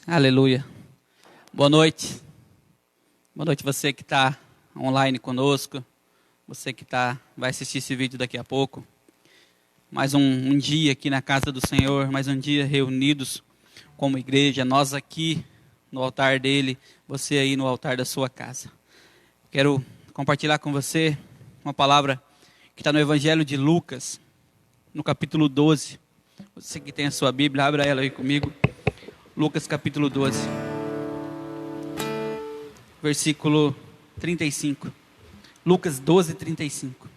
Aleluia. Boa noite. Boa noite você que está online conosco. Você que vai assistir esse vídeo daqui a pouco. Mais um dia aqui na casa do Senhor. Mais um dia reunidos como igreja. Nós aqui no altar dele. Você aí no altar da sua casa. Quero compartilhar com você uma palavra que está no Evangelho de Lucas. No capítulo 12. Você que tem a sua Bíblia, abra ela aí comigo. Lucas capítulo 12, versículo 35. Lucas 12, 35.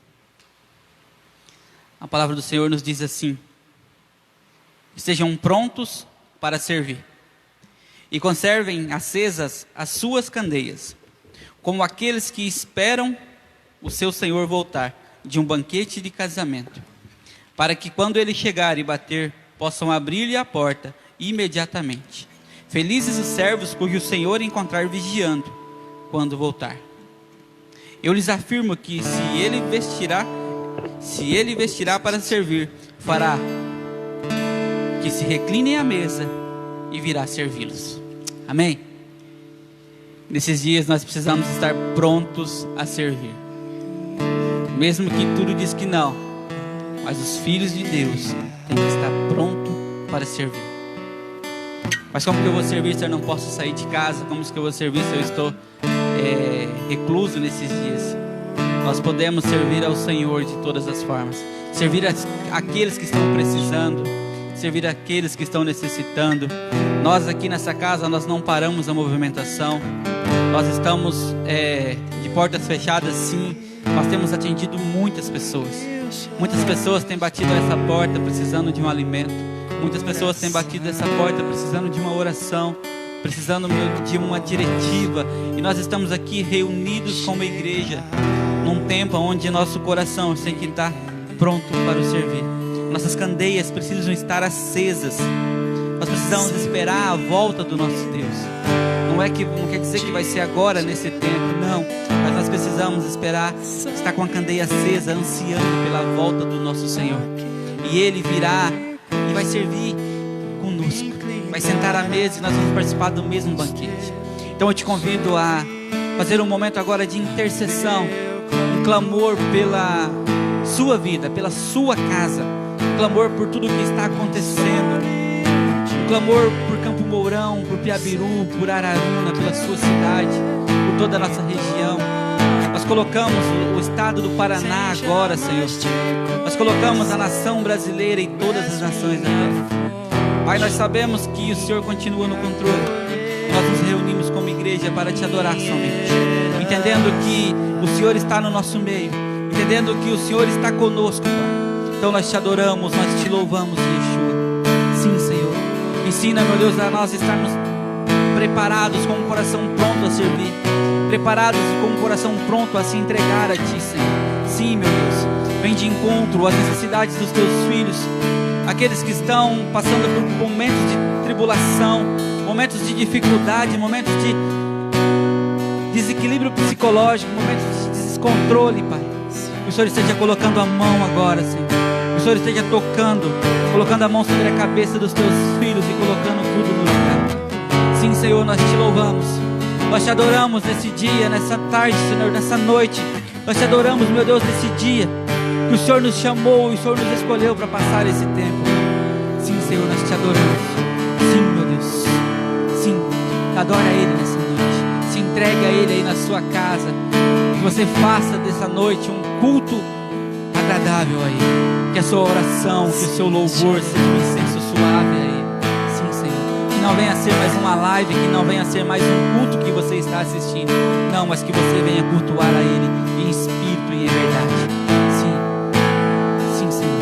A palavra do Senhor nos diz assim: estejam prontos para servir, e conservem acesas as suas candeias, como aqueles que esperam o seu Senhor voltar de um banquete de casamento, para que quando ele chegar e bater, possam abrir-lhe a porta imediatamente. Felizes os servos cujo Senhor encontrar vigiando quando voltar. Eu lhes afirmo que se ele vestirá para servir, fará que se reclinem à mesa e virá servi-los. Amém? Nesses dias nós precisamos estar prontos a servir. Mesmo que tudo diz que não, mas os filhos de Deus têm que estar prontos para servir. Mas como que eu vou servir se eu não posso sair de casa? Como que eu vou servir se eu estou recluso nesses dias? Nós podemos servir ao Senhor de todas as formas. Servir aqueles que estão precisando. Servir aqueles que estão necessitando. Nós aqui nessa casa, nós não paramos a movimentação. Nós estamos de portas fechadas, sim. Nós temos atendido muitas pessoas. Muitas pessoas têm batido essa porta precisando de um alimento. Muitas pessoas têm batido essa porta precisando de uma oração, precisando de uma diretiva. E nós estamos aqui reunidos como igreja, num tempo onde nosso coração tem que estar pronto para o servir. Nossas candeias precisam estar acesas. Nós precisamos esperar a volta do nosso Deus. Não quer dizer que vai ser agora, nesse tempo, não. Mas nós precisamos esperar, estar com a candeia acesa, ansiando pela volta do nosso Senhor. E Ele virá e vai servir conosco, vai sentar à mesa e nós vamos participar do mesmo banquete. Então eu te convido a fazer um momento agora de intercessão, um clamor pela sua vida, pela sua casa, um clamor por tudo que está acontecendo, um clamor por Campo Mourão, por Piabiru, por Araruna, pela sua cidade, por toda a nossa região. Nós colocamos o estado do Paraná agora, Senhor. Nós colocamos a nação brasileira e todas as nações da terra. Pai, nós sabemos que o Senhor continua no controle. Nós nos reunimos como igreja para te adorar somente, entendendo que o Senhor está no nosso meio, entendendo que o Senhor está conosco, Pai. Então nós te adoramos, nós te louvamos, Yeshua. Sim, Senhor. Ensina, meu Deus, a nós estarmos preparados, com o coração pronto a servir, preparados e com o coração pronto a se entregar a Ti, Senhor. Sim, meu Deus, vem de encontro às necessidades dos Teus filhos, aqueles que estão passando por momentos de tribulação, momentos de dificuldade, momentos de desequilíbrio psicológico, momentos de descontrole, Pai. Que o Senhor esteja colocando a mão agora, Senhor. Que o Senhor esteja tocando, colocando a mão sobre a cabeça dos Teus filhos e colocando tudo no lugar. Sim, Senhor, nós te louvamos. Nós te adoramos nesse dia, nessa tarde, Senhor, nessa noite. Nós te adoramos, meu Deus, nesse dia que o Senhor nos chamou e o Senhor nos escolheu para passar esse tempo. Sim, Senhor, nós te adoramos. Sim, meu Deus. Sim, adora Ele nessa noite. Se entregue a Ele aí na sua casa. Que você faça dessa noite um culto agradável a Ele. Que a sua oração, que o seu louvor seja um incenso suave a Ele. Não venha ser mais uma live, que não venha ser mais um culto que você está assistindo. Não, mas que você venha cultuar a Ele em espírito e em verdade. Sim, sim, Senhor.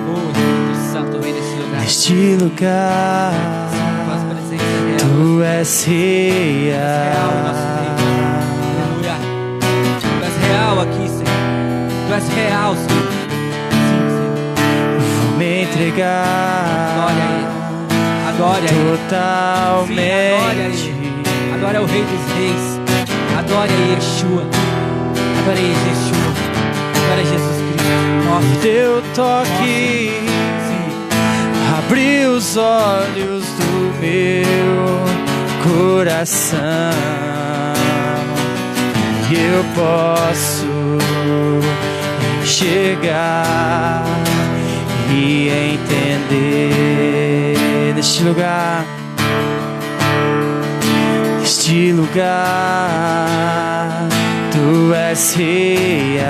Oh, Espírito Santo, vem nesse lugar. Neste lugar, sim, faz presença real. Tu és real. Aleluia. Tu és real aqui, Senhor. Tu és real, Senhor. Sim, Senhor. Vou me entregar. Glória a Ele. Adore a Ele. Totalmente. Sim, adore a Ele. Adore ao Rei dos Reis. Adore a Yeshua. Adore a Yeshua. Adore a Jesus Cristo. Nosso Teu toque Sim. abriu os olhos do meu coração, e eu posso enxergar e entender neste lugar, tu és real.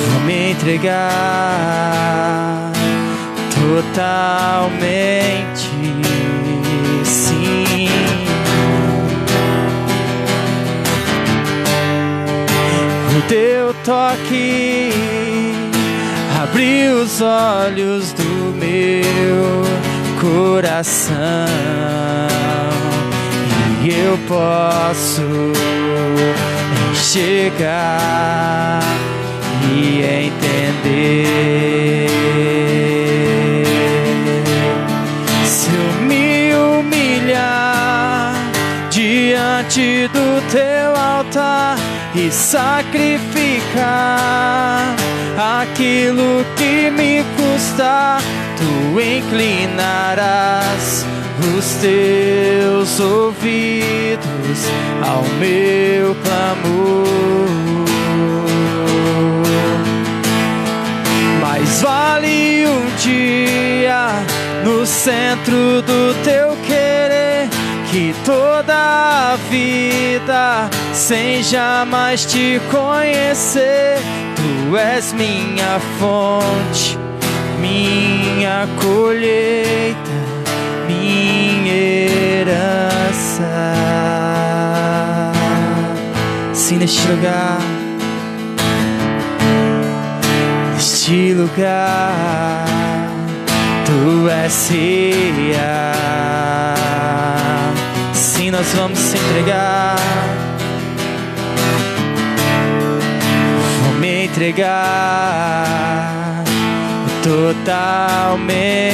Vou me entregar totalmente, sim. O teu toque abriu os olhos do meu coração, e eu posso enxergar e entender. Se eu me humilhar diante do teu altar e sacrificar aquilo que me custa, tu inclinarás os teus ouvidos ao meu clamor. Mais vale um dia no centro do teu querer que toda a vida sem jamais te conhecer. Tu és minha fonte, minha colheita, minha herança. Sim, neste lugar, tu és real. Sim, nós vamos se entregar. Vou me entregar totalmente.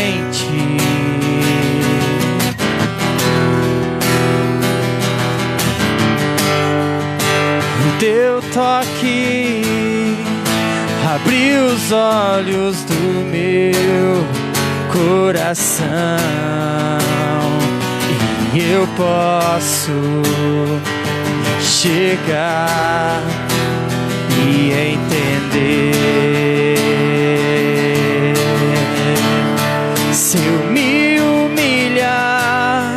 O teu toque abriu os olhos do meu coração, e eu posso chegar e entender. Se eu me humilhar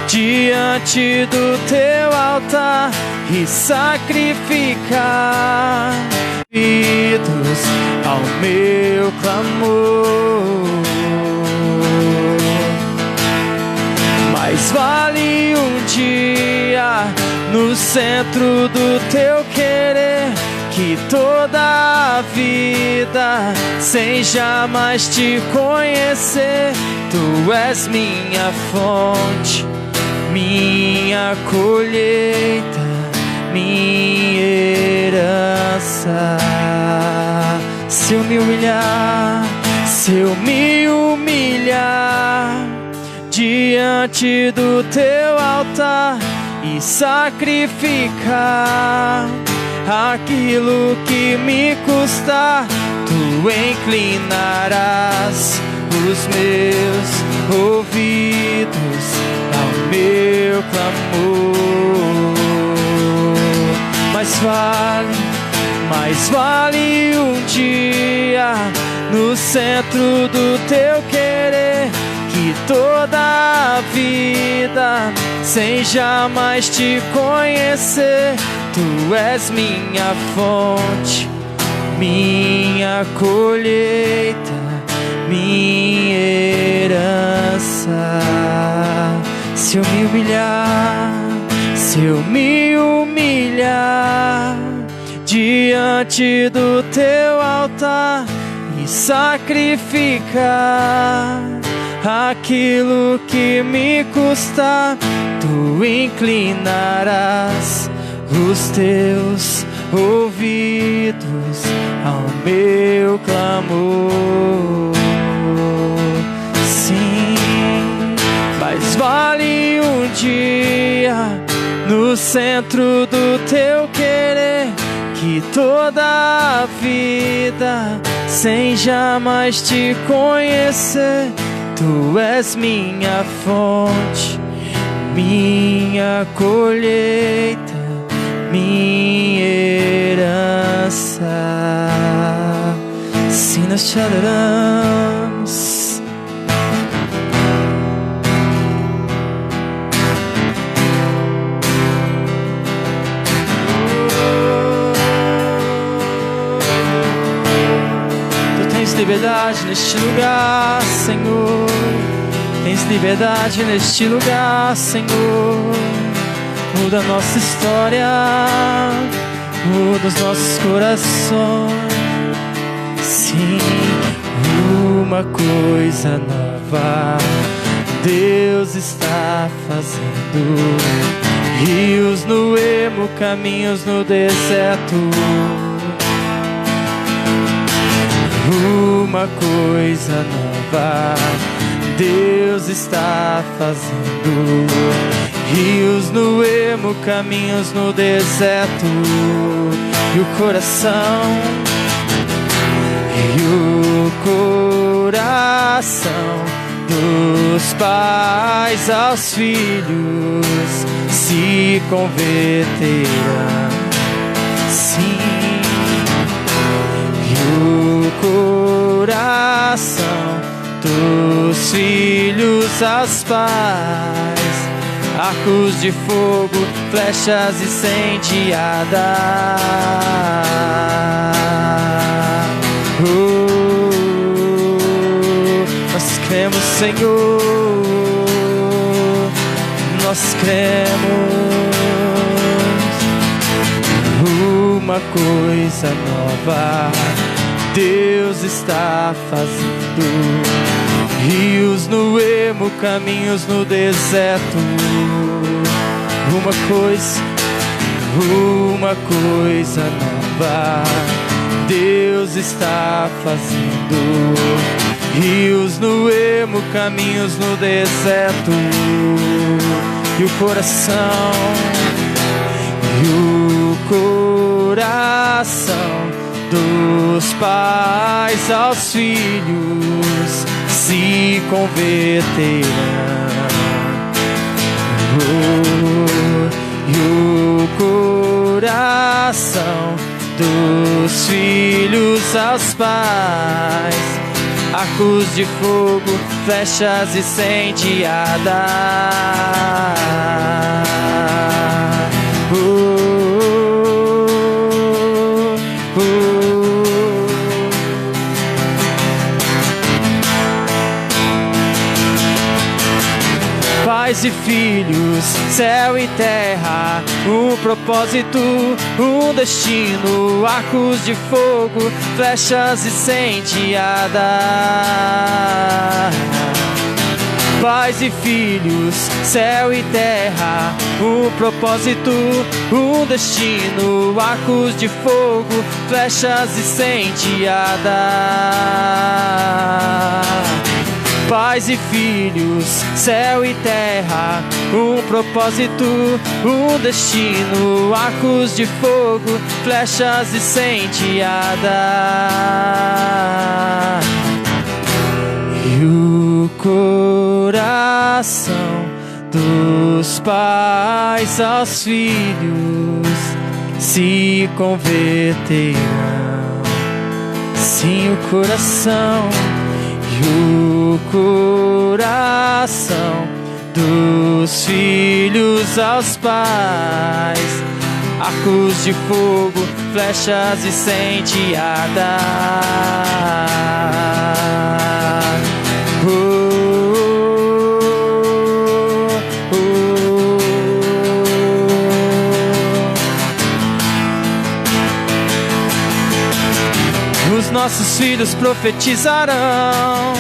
diante do teu altar e sacrificar ao meu clamor, mais vale um dia no centro do teu querer que toda a vida sem jamais te conhecer. Tu és minha fonte, minha colheita, minha herança. Se eu me humilhar diante do teu altar e sacrificar aquilo que me custa, tu inclinarás os meus ouvidos ao meu clamor. Mais vale um dia no centro do teu querer que toda a vida sem jamais te conhecer. Tu és minha fonte, minha colheita, minha herança. Se eu me humilhar diante do teu altar e sacrificar aquilo que me custa, tu inclinarás os teus ouvidos ao meu clamor. Sim, mas vale um dia no centro do teu querer que toda a vida sem jamais te conhecer. Tu és minha fonte, minha colheita, minha herança. Se nós te adoramos, liberdade neste lugar, Senhor. Tens liberdade neste lugar, Senhor. Muda a nossa história, muda os nossos corações. Sim, uma coisa nova Deus está fazendo. Rios no ermo, caminhos no deserto. Uma coisa nova Deus está fazendo. Rios no ermo, caminhos no deserto. E o coração dos pais aos filhos se converterão. Sim, o coração dos filhos aos pais, arcos de fogo, flechas incendiadas. Nós cremos, Senhor, nós cremos. Uma coisa nova Deus está fazendo. Rios no ermo, caminhos no deserto. Uma coisa nova Deus está fazendo. Rios no ermo, caminhos no deserto. E o coração dos pais aos filhos se converterão. E o coração dos filhos aos pais, arcos de fogo, flechas incendiadas. Pais e filhos, céu e terra, um propósito, um destino, arcos de fogo, flechas incendiadas. Pais e filhos, céu e terra, um propósito, um destino, arcos de fogo, flechas incendiadas. Pais e filhos, céu e terra, um propósito, um destino, arcos de fogo, flechas incendiadas. E o coração dos pais aos filhos se converterão. Sim, o coração e o coração dos filhos aos pais, arcos de fogo, flechas incendiadas. Os nossos filhos profetizarão,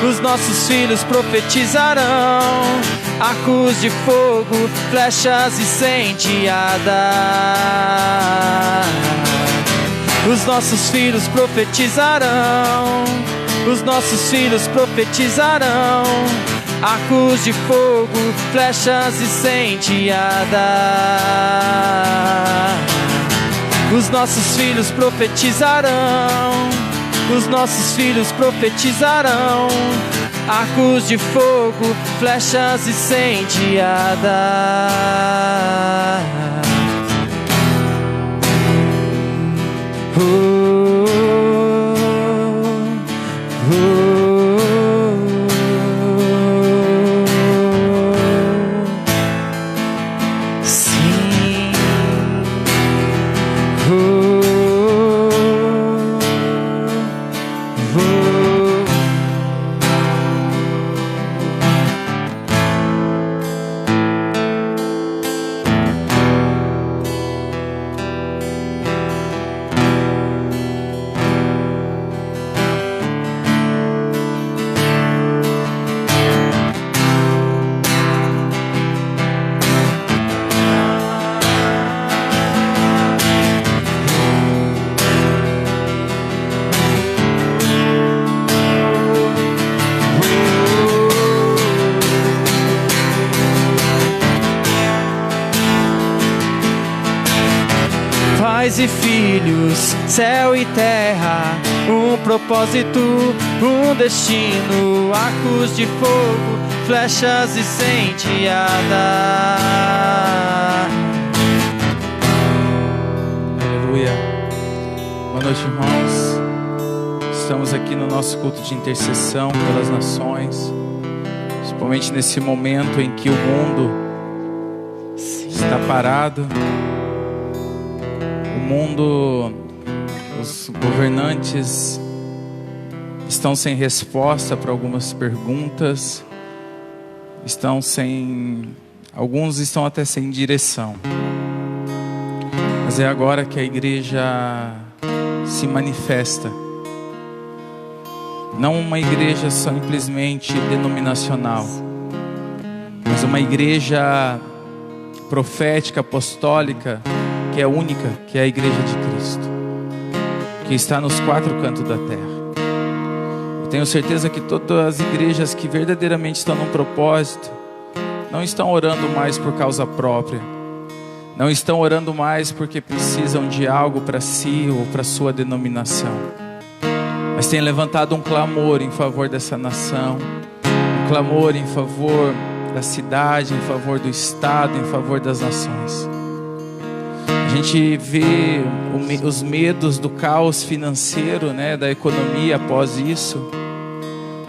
os nossos filhos profetizarão, arcos de fogo, flechas incendiadas. Os nossos filhos profetizarão, os nossos filhos profetizarão, arcos de fogo, flechas incendiadas. Os nossos filhos profetizarão, os nossos filhos profetizarão. Arcos de fogo, flechas incendiadas. Sim. Pais e filhos, céu e terra, um propósito, um destino, arcos de fogo, flechas incendiadas. Aleluia. Boa noite, irmãos. Estamos aqui no nosso culto de intercessão pelas nações, principalmente nesse momento em que o mundo está parado. O mundo, os governantes estão sem resposta para algumas perguntas, alguns estão até sem direção. Mas é agora que a igreja se manifesta. Não uma igreja simplesmente denominacional, mas uma igreja profética, apostólica, que é única, que é a igreja de Cristo, que está nos 4 cantos da terra. Eu tenho certeza que todas as igrejas que verdadeiramente estão num propósito, não estão orando mais por causa própria, não estão orando mais porque precisam de algo para si ou para sua denominação, mas têm levantado um clamor em favor dessa nação, um clamor em favor da cidade, em favor do estado, em favor das nações. A gente vê os medos do caos financeiro, né, da economia após isso.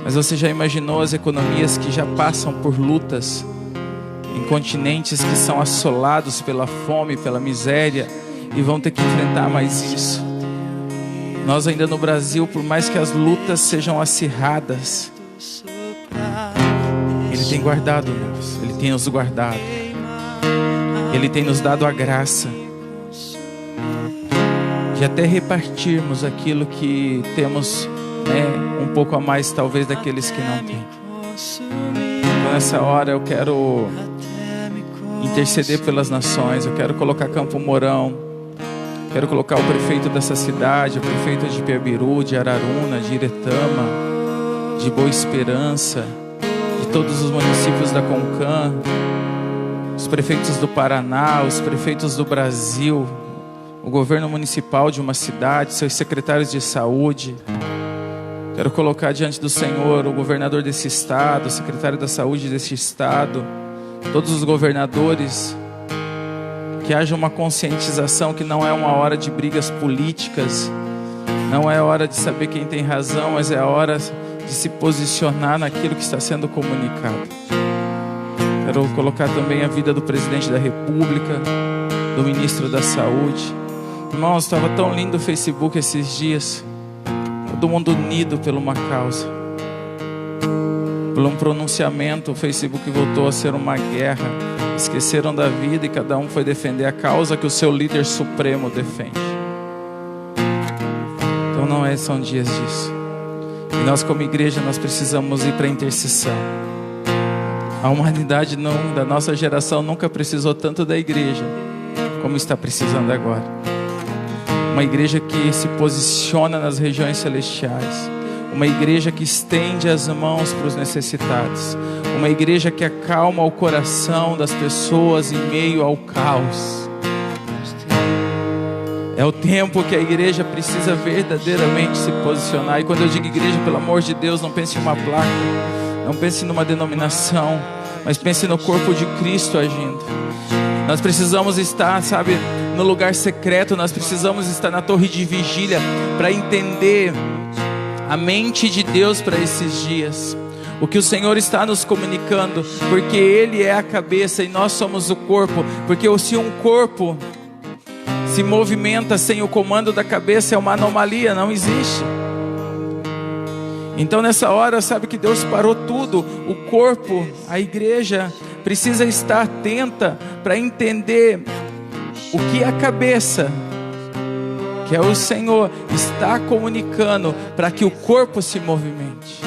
Mas você já imaginou as economias que já passam por lutas em continentes que são assolados pela fome, pela miséria, e vão ter que enfrentar mais isso? Nós ainda no Brasil, por mais que as lutas sejam acirradas, Ele tem guardado nós, Ele tem nos guardado, Ele tem nos dado a graça de até repartirmos aquilo que temos, né, um pouco a mais talvez daqueles que não têm. Então nessa hora eu quero interceder pelas nações, eu quero colocar Campo Mourão, quero colocar o prefeito dessa cidade, o prefeito de Piabiru, de Araruna, de Iretama, de Boa Esperança, de todos os municípios da Concam, os prefeitos do Paraná, os prefeitos do Brasil, o governo municipal de uma cidade, seus secretários de saúde. Quero colocar diante do Senhor o governador desse estado, o secretário da saúde desse estado, todos os governadores. Que haja uma conscientização que não é uma hora de brigas políticas, não é hora de saber quem tem razão, mas é a hora de se posicionar naquilo que está sendo comunicado. Quero colocar também a vida do presidente da República, do ministro da Saúde. Irmãos, estava tão lindo o Facebook esses dias, todo mundo unido por uma causa, por um pronunciamento. O Facebook voltou a ser uma guerra, esqueceram da vida e cada um foi defender a causa que o seu líder supremo defende. Então não são dias disso, e nós como igreja nós precisamos ir para a intercessão. A humanidade da nossa geração nunca precisou tanto da igreja como está precisando agora. Uma igreja que se posiciona nas regiões celestiais. Uma igreja que estende as mãos para os necessitados. Uma igreja que acalma o coração das pessoas em meio ao caos. É o tempo que a igreja precisa verdadeiramente se posicionar. E quando eu digo igreja, pelo amor de Deus, não pense em uma placa, não pense numa denominação, mas pense no corpo de Cristo agindo. Nós precisamos estar, sabe, no lugar secreto. Nós precisamos estar na torre de vigília para entender a mente de Deus para esses dias. O que o Senhor está nos comunicando, porque Ele é a cabeça e nós somos o corpo. Porque se um corpo se movimenta sem o comando da cabeça, é uma anomalia, não existe. Então nessa hora, sabe que Deus parou tudo. O corpo, a igreja, precisa estar atenta para entender o que a cabeça, que é o Senhor, está comunicando para que o corpo se movimente.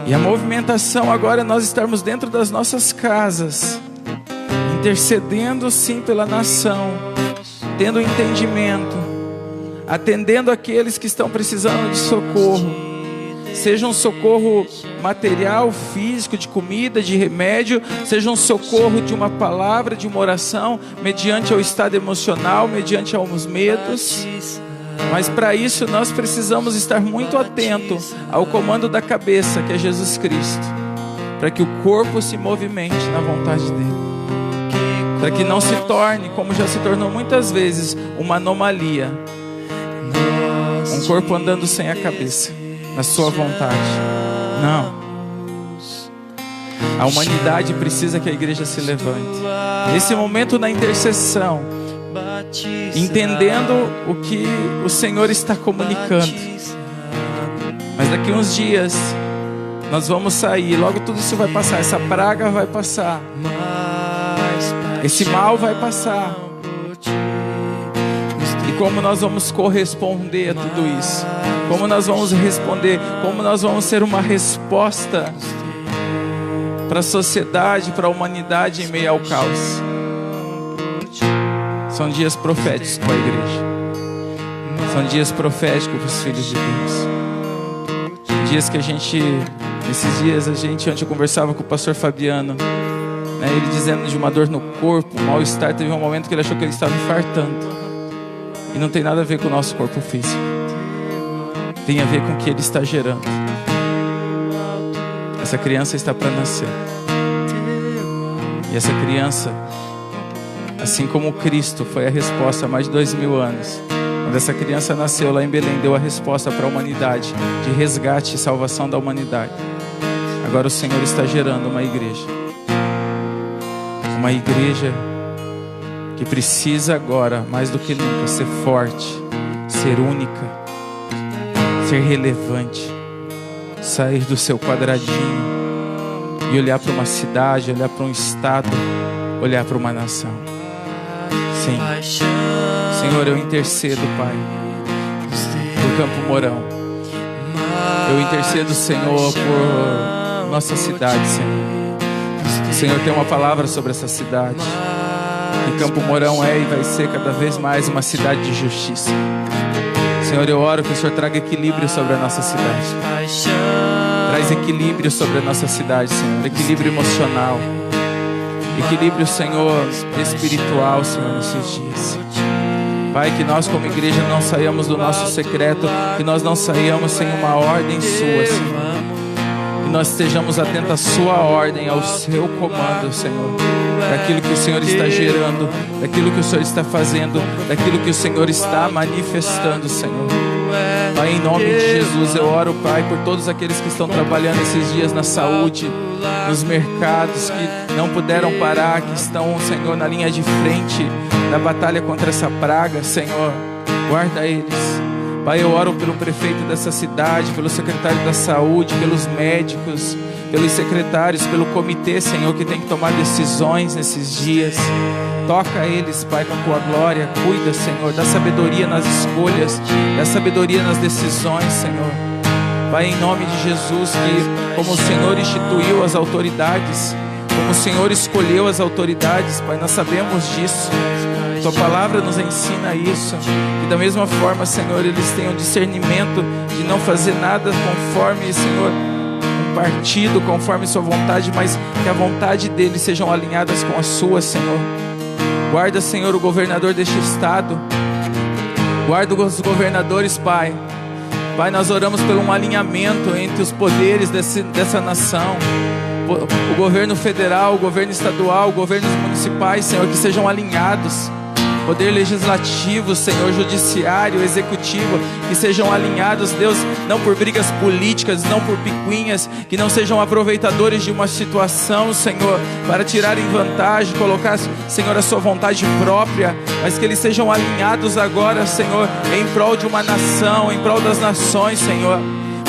E a movimentação agora é nós estarmos dentro das nossas casas, intercedendo sim pela nação, tendo entendimento, atendendo aqueles que estão precisando de socorro, seja um socorro material, físico, de comida, de remédio, seja um socorro de uma palavra, de uma oração, mediante ao estado emocional, mediante aos medos. Mas para isso nós precisamos estar muito atentos ao comando da cabeça, que é Jesus Cristo, para que o corpo se movimente na vontade dele, para que não se torne, como já se tornou muitas vezes, uma anomalia, um corpo andando sem a cabeça, na sua vontade. Não. A humanidade precisa que a igreja se levante. Nesse momento na intercessão, entendendo o que o Senhor está comunicando. Mas daqui uns dias nós vamos sair, logo tudo isso vai passar, essa praga vai passar, esse mal vai passar. E como nós vamos corresponder a tudo isso? Como nós vamos responder? Como nós vamos ser uma resposta para a sociedade, para a humanidade em meio ao caos? São dias proféticos para a igreja. São dias proféticos para os filhos de Deus. Dias que nesses dias ontem eu conversava com o pastor Fabiano, né, ele dizendo de uma dor no corpo, um mal-estar. Teve um momento que ele achou que ele estava infartando. E não tem nada a ver com o nosso corpo físico. Tem a ver com o que ele está gerando. Essa criança está para nascer. E essa criança, assim como Cristo foi a resposta há mais de 2000 anos, quando essa criança nasceu lá em Belém, deu a resposta para a humanidade, de resgate e salvação da humanidade. Agora o Senhor está gerando uma igreja que precisa agora, mais do que nunca, ser forte, ser única, ser relevante, sair do seu quadradinho e olhar para uma cidade, olhar para um estado, olhar para uma nação. Sim, Senhor, eu intercedo, Pai, por Campo Mourão. Eu intercedo, Senhor, por nossa cidade, Senhor. O Senhor tem uma palavra sobre essa cidade. E Campo Mourão é e vai ser cada vez mais uma cidade de justiça. Senhor, eu oro que o Senhor traga equilíbrio sobre a nossa cidade. Traz equilíbrio sobre a nossa cidade, Senhor. Equilíbrio emocional. Equilíbrio, Senhor, espiritual, Senhor, nesses dias. Pai, que nós como igreja não saiamos do nosso secreto, que nós não saiamos sem uma ordem sua, Senhor. Que nós estejamos atentos à sua ordem, ao seu comando, Senhor. Daquilo que o Senhor está gerando, daquilo que o Senhor está fazendo, daquilo que o Senhor está manifestando, Senhor. Pai, em nome de Jesus, eu oro, Pai, por todos aqueles que estão trabalhando esses dias na saúde, nos mercados, que não puderam parar, que estão, Senhor, na linha de frente da batalha contra essa praga, Senhor. Guarda eles. Pai, eu oro pelo prefeito dessa cidade, pelo secretário da saúde, pelos médicos, pelos secretários, pelo comitê, Senhor, que tem que tomar decisões nesses dias. Toca eles, Pai, com a tua glória. Cuida, Senhor, dá sabedoria nas escolhas, dá sabedoria nas decisões, Senhor. Pai, em nome de Jesus, que como o Senhor instituiu as autoridades, como o Senhor escolheu as autoridades, Pai, nós sabemos disso. Tua palavra nos ensina isso. E da mesma forma, Senhor, eles tenham discernimento de não fazer nada conforme, Senhor, um partido, conforme sua vontade, mas que a vontade deles sejam alinhadas com a sua, Senhor. Guarda, Senhor, o governador deste estado. Guarda os governadores, Pai. Pai, nós oramos por um alinhamento entre os poderes dessa nação. O governo federal, o governo estadual, governos municipais, Senhor, que sejam alinhados. Poder legislativo, Senhor, judiciário, executivo, que sejam alinhados, Deus, não por brigas políticas, não por picuinhas, que não sejam aproveitadores de uma situação, Senhor, para tirarem vantagem, colocar, Senhor, a sua vontade própria, mas que eles sejam alinhados agora, Senhor, em prol de uma nação, em prol das nações, Senhor.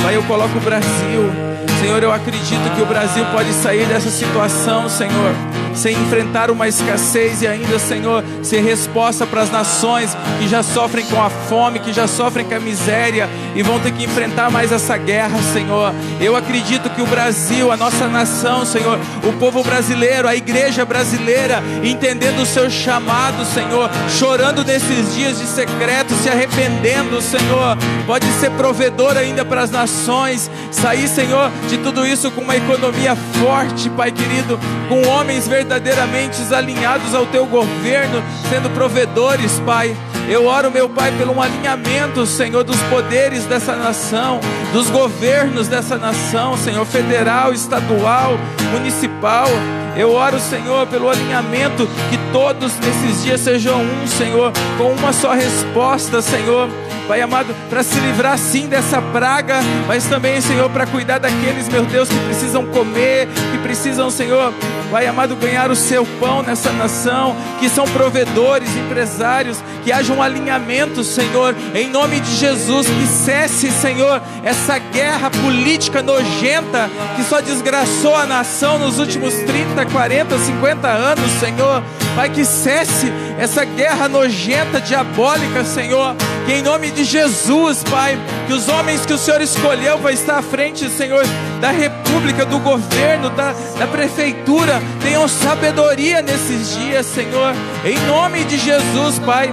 Pai, eu coloco o Brasil. Senhor, eu acredito que o Brasil pode sair dessa situação, Senhor, sem enfrentar uma escassez e ainda, Senhor, ser resposta para as nações que já sofrem com a fome, que já sofrem com a miséria e vão ter que enfrentar mais essa guerra, Senhor. Eu acredito que o Brasil, a nossa nação, Senhor, o povo brasileiro, a igreja brasileira, entendendo o seu chamado, Senhor, chorando nesses dias de secreto, se arrependendo, Senhor, pode ser provedor ainda para as nações, sair, Senhor, de tudo isso com uma economia forte, Pai querido, com homens verdadeiramente alinhados ao Teu governo, sendo provedores, Pai. Eu oro, meu Pai, pelo um alinhamento, Senhor, dos poderes dessa nação, dos governos dessa nação, Senhor, federal, estadual, municipal. Eu oro, Senhor, pelo alinhamento, que todos nesses dias sejam um, Senhor, com uma só resposta, Senhor. Pai amado, para se livrar sim dessa praga, mas também, Senhor, para cuidar daqueles, meu Deus, que precisam comer, que precisam, Senhor, Pai amado, ganhar o seu pão nessa nação, que são provedores, empresários, que haja um alinhamento, Senhor, em nome de Jesus, que cesse, Senhor, essa guerra política nojenta, que só desgraçou a nação nos últimos 30, 40, 50 anos, Senhor. Pai, que cesse essa guerra nojenta, diabólica, Senhor, que em nome de Jesus, Pai, que os homens que o Senhor escolheu para estar à frente, Senhor, da república, do governo, da prefeitura, tenham sabedoria nesses dias, Senhor, em nome de Jesus, Pai,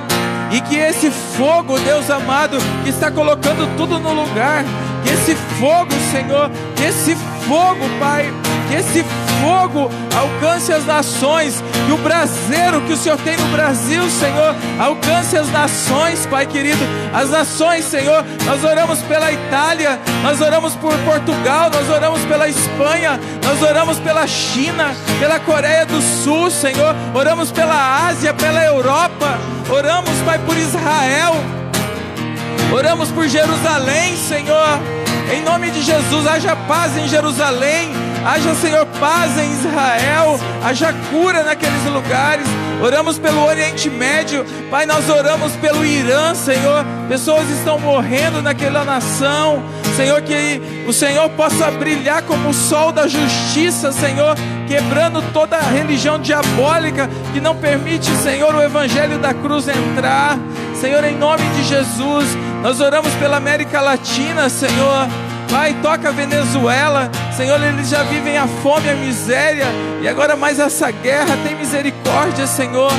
e que esse fogo, Deus amado, que está colocando tudo no lugar, que esse fogo, Senhor, que esse fogo, Pai, que esse fogo alcance as nações, que o braseiro que o Senhor tem no Brasil, Senhor, alcance as nações, Pai querido, as nações, Senhor. Nós oramos pela Itália, nós oramos por Portugal, nós oramos pela Espanha, nós oramos pela China, pela Coreia do Sul, Senhor, oramos pela Ásia, pela Europa, oramos, Pai, por Israel, oramos por Jerusalém, Senhor, em nome de Jesus. Haja paz em Jerusalém, haja, Senhor, paz em Israel, haja cura naqueles lugares. Oramos pelo Oriente Médio, Pai, nós oramos pelo Irã, Senhor, pessoas estão morrendo naquela nação, Senhor, que o Senhor possa brilhar como o sol da justiça, Senhor, quebrando toda a religião diabólica que não permite, Senhor, o evangelho da cruz entrar, Senhor, em nome de Jesus. Nós oramos pela América Latina, Senhor. Pai, toca a Venezuela, Senhor, eles já vivem a fome, a miséria, e agora mais essa guerra, tem misericórdia, Senhor.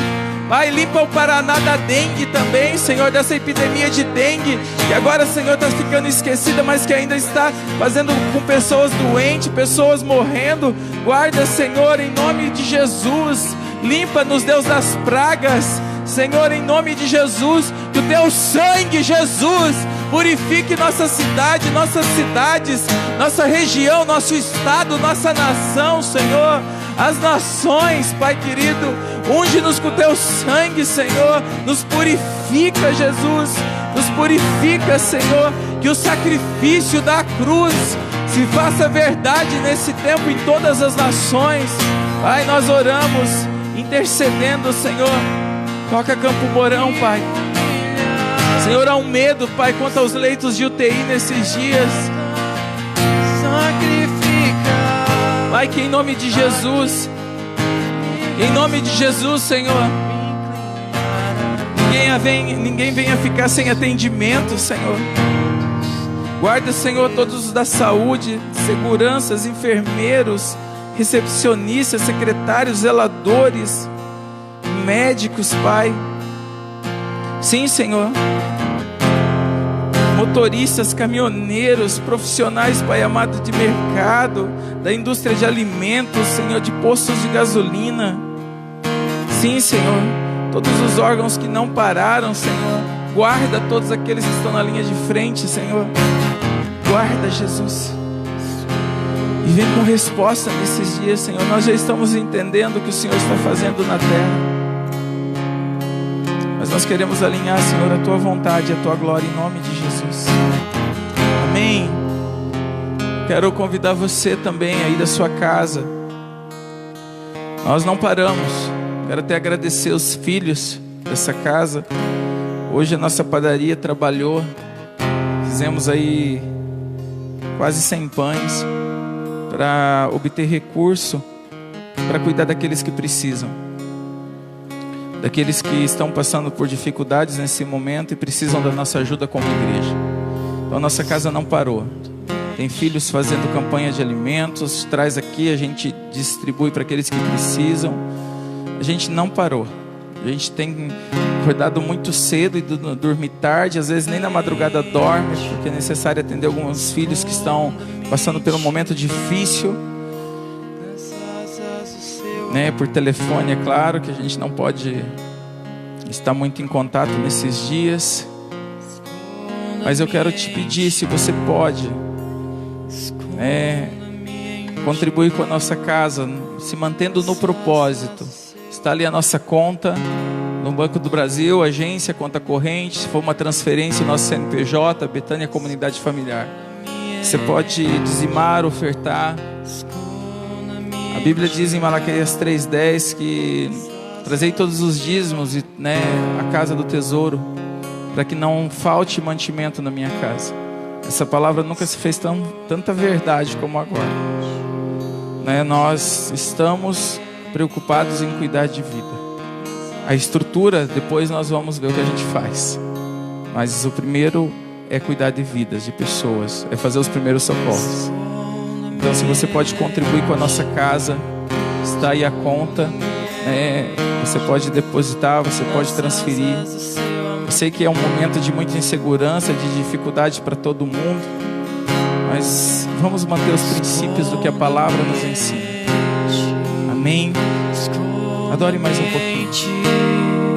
Pai, limpa o Paraná da dengue também, Senhor, dessa epidemia de dengue, que agora, Senhor, está ficando esquecida, mas que ainda está fazendo com pessoas doentes, pessoas morrendo. Guarda, Senhor, em nome de Jesus. Limpa-nos, Deus, das pragas, Senhor, em nome de Jesus. Que o Teu sangue, Jesus, purifique nossa cidade, nossas cidades, nossa região, nosso estado, nossa nação, Senhor. As nações, Pai querido, unge-nos com o Teu sangue, Senhor. Nos purifica, Jesus, nos purifica, Senhor. Que o sacrifício da cruz se faça verdade nesse tempo em todas as nações. Pai, nós oramos, intercedendo, Senhor. Toca Campo Mourão, Pai. Senhor, há um medo, Pai, quanto aos leitos de UTI nesses dias. Pai, que em nome de Jesus, Senhor, ninguém venha ficar sem atendimento, Senhor. Guarda, Senhor, todos os da saúde, seguranças, enfermeiros, recepcionistas, secretários, zeladores, médicos, Pai. Sim, Senhor. Motoristas, caminhoneiros, profissionais, Pai amado, de mercado, da indústria de alimentos, Senhor, de postos de gasolina. Sim, Senhor. todos os órgãos que não pararam, Senhor. Guarda todos aqueles que estão na linha de frente, Senhor. Guarda, Jesus. E vem com resposta nesses dias, Senhor. Nós já estamos entendendo o que o Senhor está fazendo na terra. Mas nós queremos alinhar, Senhor, a Tua vontade, a Tua glória, em nome de Jesus. Amém. Quero convidar você também aí da sua casa. Nós não paramos. Quero até agradecer os filhos dessa casa. Hoje a nossa padaria trabalhou. Fizemos aí quase 100 pães para obter recurso para cuidar daqueles que precisam, daqueles que estão passando por dificuldades nesse momento e precisam da nossa ajuda como igreja. Então nossa casa não parou. Tem filhos fazendo campanha de alimentos, traz aqui, a gente distribui para aqueles que precisam. A gente não parou. A gente tem acordado muito cedo e dormir tarde, às vezes nem na madrugada dorme, porque é necessário atender alguns filhos que estão passando por um momento difícil, né? Por telefone, é claro que a gente não pode estar muito em contato nesses dias, mas eu quero te pedir, se você pode, contribuir com a nossa casa, se mantendo no propósito. Está ali a nossa conta no Banco do Brasil, agência, conta corrente. Se for uma transferência, o nosso CNPJ, Betânia Comunidade Familiar. Você pode dizimar, ofertar. A Bíblia diz em Malaquias 3:10 que trazei todos os dízimos e, a casa do tesouro, para que não falte mantimento na minha casa. Essa palavra nunca se fez tanta verdade como agora. Nós estamos preocupados em cuidar de vida. A estrutura, depois nós vamos ver o que a gente faz. Mas o primeiro é cuidar de vidas, de pessoas. É fazer os primeiros socorros. Então, se você pode contribuir com a nossa casa, está aí a conta. Você pode depositar, você pode transferir. Eu sei que é um momento de muita insegurança, de dificuldade para todo mundo. Mas vamos manter os princípios do que a palavra nos ensina. Amém. Adore mais um pouquinho.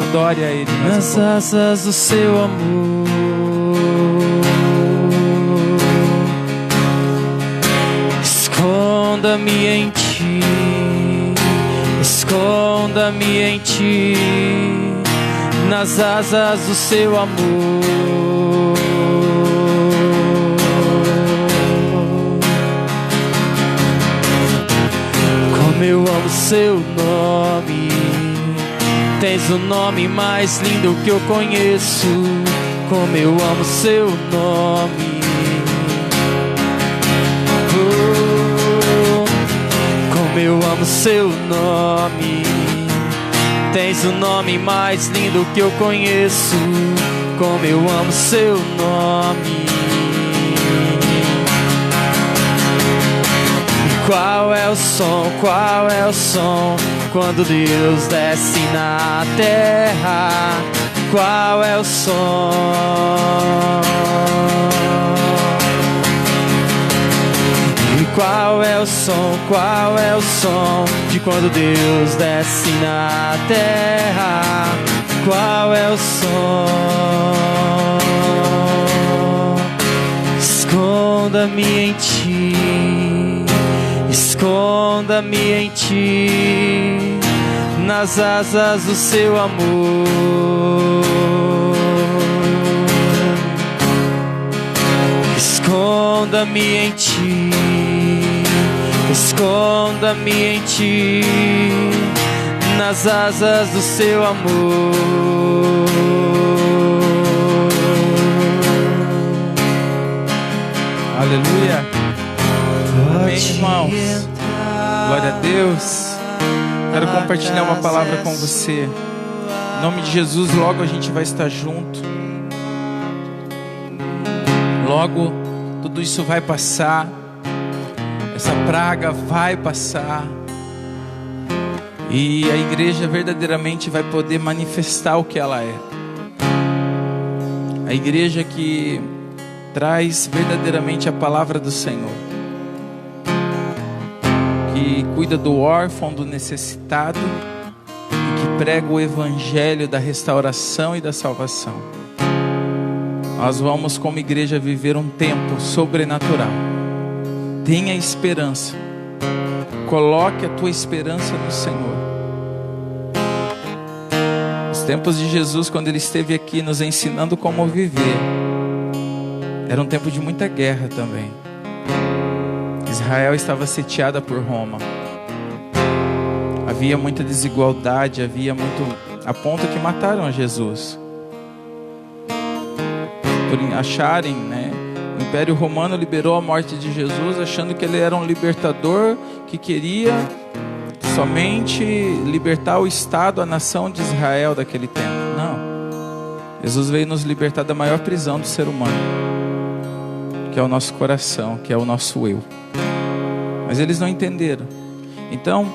Adore a Ele mais um pouquinho. Nas asas do seu amor, esconda-me em ti, esconda-me em ti, nas asas do seu amor. Como eu amo seu nome, tens o nome mais lindo que eu conheço. Como eu amo seu nome, como eu amo seu nome, tens o nome mais lindo que eu conheço. Como eu amo seu nome. Qual é o som, qual é o som, quando Deus desce na terra? Qual é o som? E qual é o som, qual é o som de quando Deus desce na terra? Qual é o som? Esconda-me em ti, esconda-me em ti, nas asas do seu amor. Esconda-me em ti, esconda-me em ti, nas asas do seu amor. Aleluia. Amém, irmãos. Glória a Deus. Quero compartilhar uma palavra com você. Em nome de Jesus, logo a gente vai estar junto. Logo tudo isso vai passar. Essa praga vai passar. E a igreja verdadeiramente vai poder manifestar o que ela é. A igreja que traz verdadeiramente a palavra do Senhor, que cuida do órfão, do necessitado, e que prega o evangelho da restauração e da salvação. Nós vamos como igreja viver um tempo sobrenatural. Tenha esperança. Coloque a tua esperança no Senhor. Os tempos de Jesus, quando Ele esteve aqui nos ensinando como viver, era um tempo de muita guerra também. Israel estava sitiada por Roma. Havia muita desigualdade, havia muito... a ponto que mataram a Jesus. Por acharem, né? O Império Romano liberou a morte de Jesus, achando que ele era um libertador que queria somente libertar o Estado, a nação de Israel daquele tempo. Não. Jesus veio nos libertar da maior prisão do ser humano, que é o nosso coração, que é o nosso eu. Mas eles não entenderam. Então,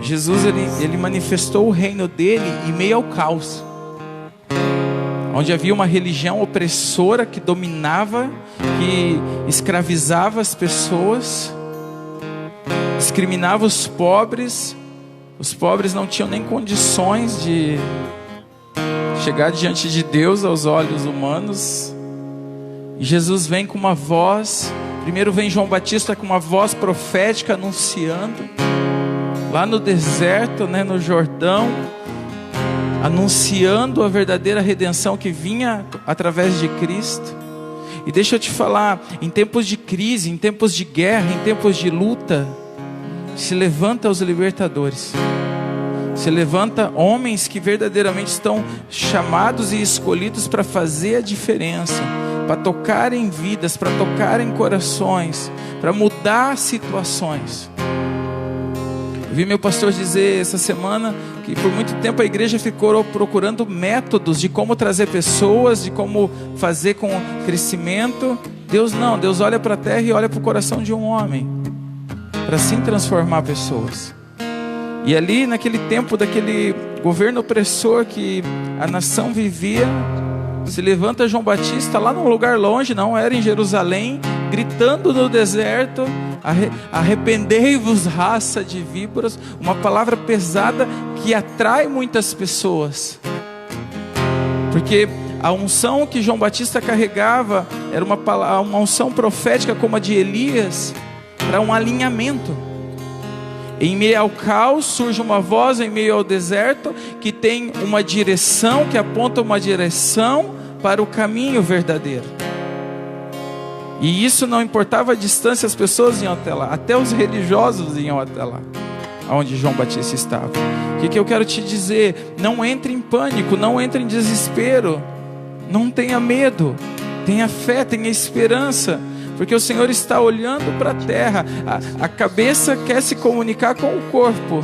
Jesus ele manifestou o reino dele em meio ao caos, onde havia uma religião opressora que dominava, que escravizava as pessoas, discriminava os pobres não tinham nem condições de chegar diante de Deus aos olhos humanos. E Jesus vem com uma voz, primeiro vem João Batista com uma voz profética anunciando, lá no deserto, né, no Jordão, anunciando a verdadeira redenção que vinha através de Cristo. E deixa eu te falar, em tempos de crise, em tempos de guerra, em tempos de luta, se levanta os libertadores, se levanta homens que verdadeiramente estão chamados e escolhidos para fazer a diferença, para tocar em vidas, para tocar em corações, para mudar situações. Eu vi meu pastor dizer essa semana que por muito tempo a igreja ficou procurando métodos de como trazer pessoas, de como fazer com crescimento. Deus não, Deus olha para a terra e olha para o coração de um homem, para assim transformar pessoas. E ali naquele tempo daquele governo opressor que a nação vivia, se levanta João Batista lá num lugar longe, não era em Jerusalém, gritando no deserto: arrependei-vos, raça de víboras. Uma palavra pesada que atrai muitas pessoas, porque a unção que João Batista carregava era uma unção profética como a de Elias, para um alinhamento. Em meio ao caos surge uma voz, em meio ao deserto, que tem uma direção, que aponta uma direção para o caminho verdadeiro. E isso não importava a distância, as pessoas iam até lá, até os religiosos iam até lá, onde João Batista estava. O que eu quero te dizer? Não entre em pânico, não entre em desespero, não tenha medo, tenha fé, tenha esperança, porque o Senhor está olhando para a terra. A cabeça quer se comunicar com o corpo,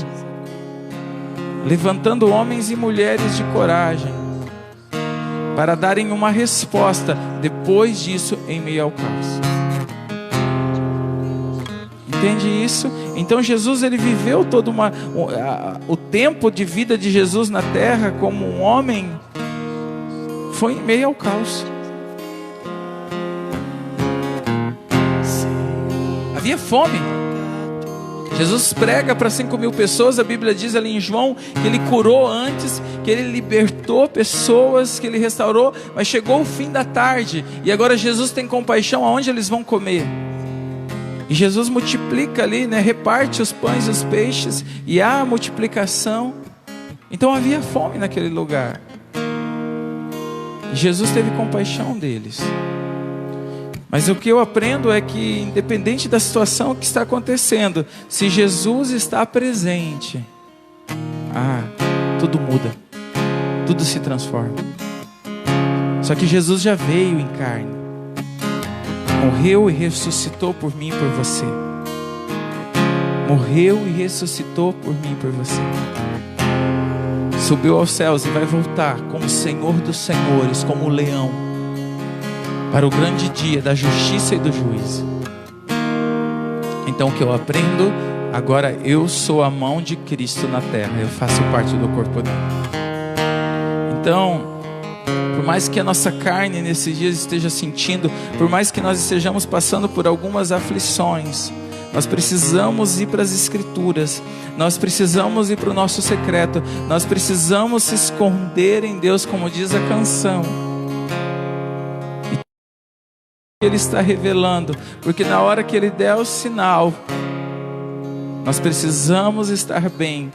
levantando homens e mulheres de coragem, para darem uma resposta depois disso, em meio ao caos. Entende isso? Então Jesus, ele viveu todo o tempo de vida de Jesus na terra como um homem, foi em meio ao caos. Havia fome. Jesus prega para 5.000 pessoas. A Bíblia diz ali em João que ele curou antes, que ele libertou pessoas, que ele restaurou. Mas chegou o fim da tarde e agora Jesus tem compaixão aonde eles vão comer. E Jesus multiplica ali, né? Reparte os pães e os peixes, e há multiplicação. Então havia fome naquele lugar. E Jesus teve compaixão deles. Mas o que eu aprendo é que, independente da situação que está acontecendo, se Jesus está presente, tudo muda, tudo se transforma. Só que Jesus já veio em carne, morreu e ressuscitou por mim e por você. Morreu e ressuscitou por mim e por você. Subiu aos céus e vai voltar como Senhor dos Senhores, como o leão, para o grande dia da justiça e do juízo. Então o que eu aprendo? Agora eu sou a mão de Cristo na terra, eu faço parte do corpo dele. Então, por mais que a nossa carne nesses dias esteja sentindo, por mais que nós estejamos passando por algumas aflições, Nós precisamos ir para as Escrituras. Nós precisamos ir para o nosso secreto. Nós precisamos se esconder em Deus, como diz a canção. E Ele está revelando, porque na hora que Ele der o sinal, nós precisamos estar bem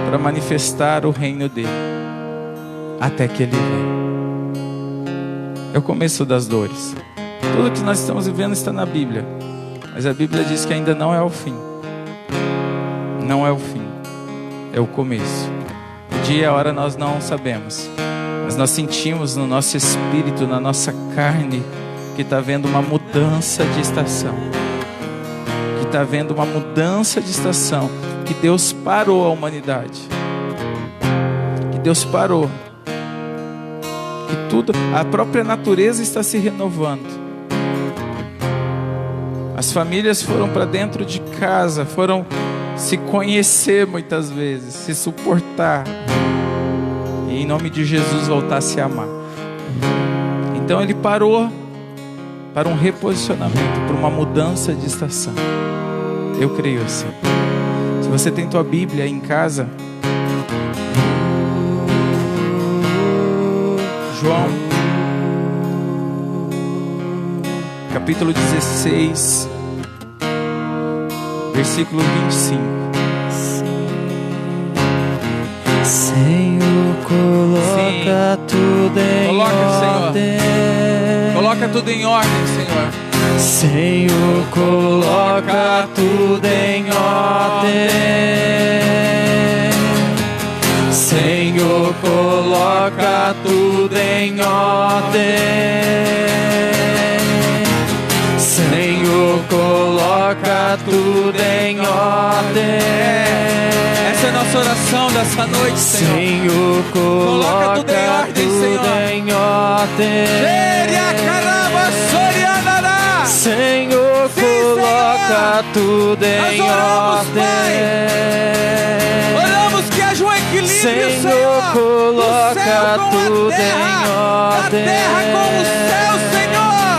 para manifestar o reino dEle, até que Ele venha. É o começo das dores. Tudo que nós estamos vivendo está na Bíblia, mas a Bíblia diz que ainda não é o fim. Não é o fim, é o começo. O dia e a hora nós não sabemos, mas nós sentimos no nosso espírito, na nossa carne, que está havendo uma mudança de estação. Que está havendo uma mudança de estação. Que Deus parou a humanidade. Que Deus parou. Que tudo, a própria natureza está se renovando. As famílias foram para dentro de casa, foram se conhecer muitas vezes, se suportar. E em nome de Jesus voltar a se amar. Então Ele parou para um reposicionamento, para uma mudança de estação. Eu creio assim. Se você tem tua Bíblia em casa, João, capítulo 16, versículo 25. Senhor, coloca tudo em ordem. Coloca tudo em ordem, Senhor. Senhor, coloca tudo em ordem. Senhor, coloca tudo em ordem. Senhor, coloca tudo em ordem. Essa é a nossa oração dessa noite, Senhor. Senhor, coloca tudo em ordem, Senhor. Em ordem. Senhor, coloca tudo em ordem. Oramos que haja um equilíbrio, Senhor, coloca tudo em ordem. A terra com o céu, Senhor.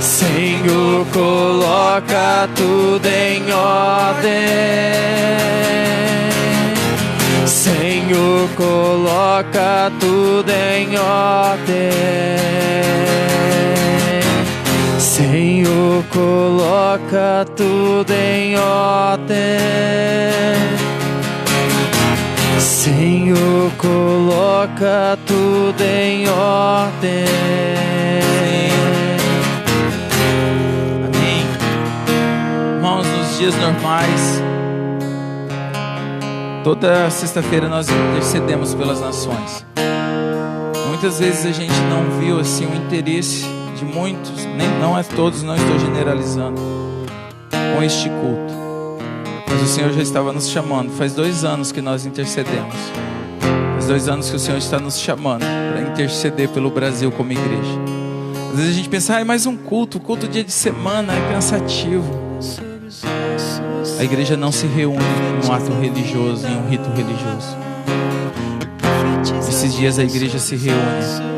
Senhor, coloca tudo em ordem. Senhor, coloca tudo em ordem. Senhor, coloca tudo em ordem. Senhor, coloca tudo em ordem. Amém. Irmãos, nos dias normais, toda sexta-feira nós intercedemos pelas nações. Muitas vezes a gente não viu assim o interesse de muitos, não é todos, não estou generalizando, com este culto. Mas o Senhor já estava nos chamando. Faz 2 anos que nós intercedemos. Faz 2 anos que o Senhor está nos chamando para interceder pelo Brasil como igreja. Às vezes a gente pensa, é mais um culto dia de semana, é cansativo. A igreja não se reúne em um ato religioso, em um rito religioso. Esses dias a igreja se reúne.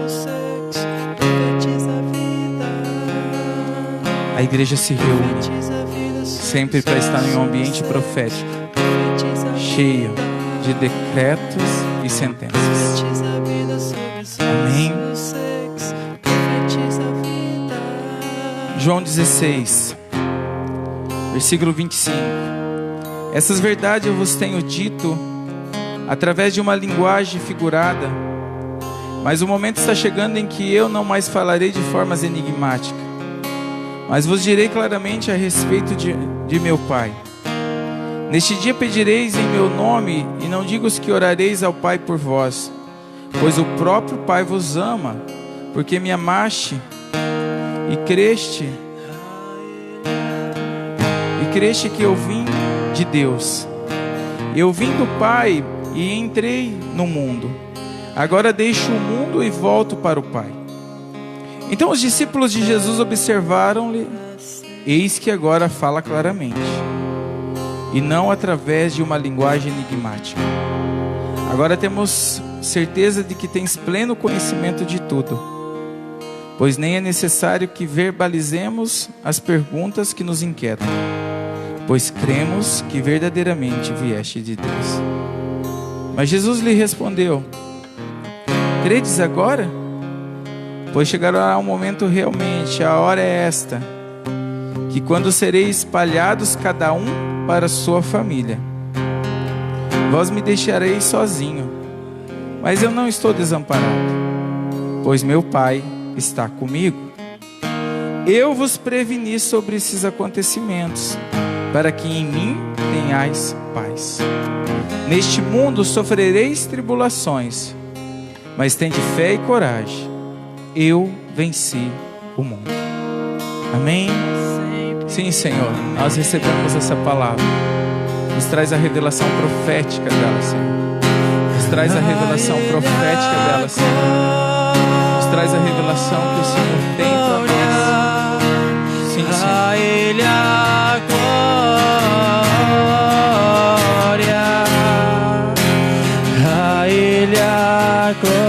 A igreja se reúne sempre para estar em um ambiente profético, cheio de decretos e sentenças. Amém. João 16, versículo 25. Essas verdades eu vos tenho dito através de uma linguagem figurada, mas o momento está chegando em que eu não mais falarei de formas enigmáticas, mas vos direi claramente a respeito de meu Pai. Neste dia pedireis em meu nome, e não digo que orareis ao Pai por vós, pois o próprio Pai vos ama, porque me amaste e creste que eu vim de Deus. Eu vim do Pai e entrei no mundo. Agora deixo o mundo e volto para o Pai. Então os discípulos de Jesus observaram-lhe. Eis que agora fala claramente, e não através de uma linguagem enigmática. Agora temos certeza de que tens pleno conhecimento de tudo, pois nem é necessário que verbalizemos as perguntas que nos inquietam. pois cremos que verdadeiramente vieste de Deus. Mas Jesus lhe respondeu: credes agora? Pois chegará um momento realmente, a hora é esta, que quando sereis espalhados cada um para sua família, vós me deixareis sozinho, mas eu não estou desamparado, pois meu Pai está comigo. Eu vos preveni sobre esses acontecimentos, para que em mim tenhais paz. Neste mundo sofrereis tribulações, mas tende fé e coragem. Eu venci o mundo. Amém? Sim, Senhor, nós recebemos essa palavra. Nos traz a revelação profética dela, Senhor. Nos traz a revelação profética dela, Senhor. Nos traz a revelação que o Senhor tem para nós. Sim, Senhor. A Ele a glória, a Ele a glória,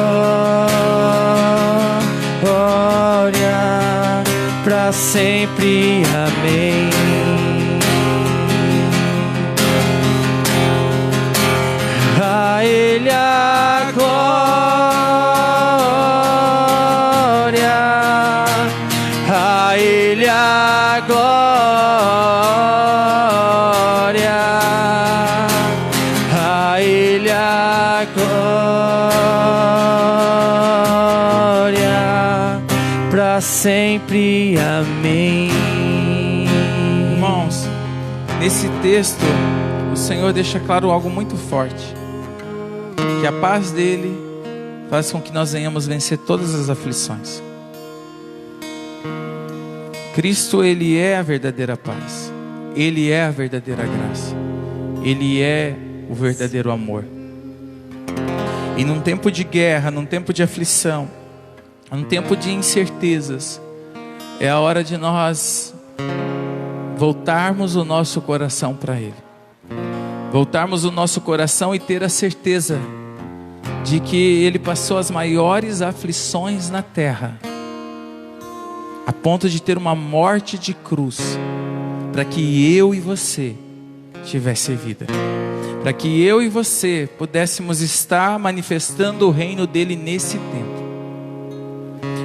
para sempre. Amém. A Ele a glória, a Ele a glória, a Ele a glória, para sempre. Amém. Irmãos, nesse texto, o Senhor deixa claro algo muito forte: que a paz dele faz com que nós venhamos vencer todas as aflições. Cristo, Ele é a verdadeira paz. Ele é a verdadeira graça. Ele é o verdadeiro amor. E num tempo de guerra, num tempo de aflição, num tempo de incertezas, é a hora de nós voltarmos o nosso coração para Ele. Voltarmos o nosso coração e ter a certeza de que Ele passou as maiores aflições na terra, a ponto de ter uma morte de cruz, para que eu e você tivesse vida, para que eu e você pudéssemos estar manifestando o reino dele nesse tempo.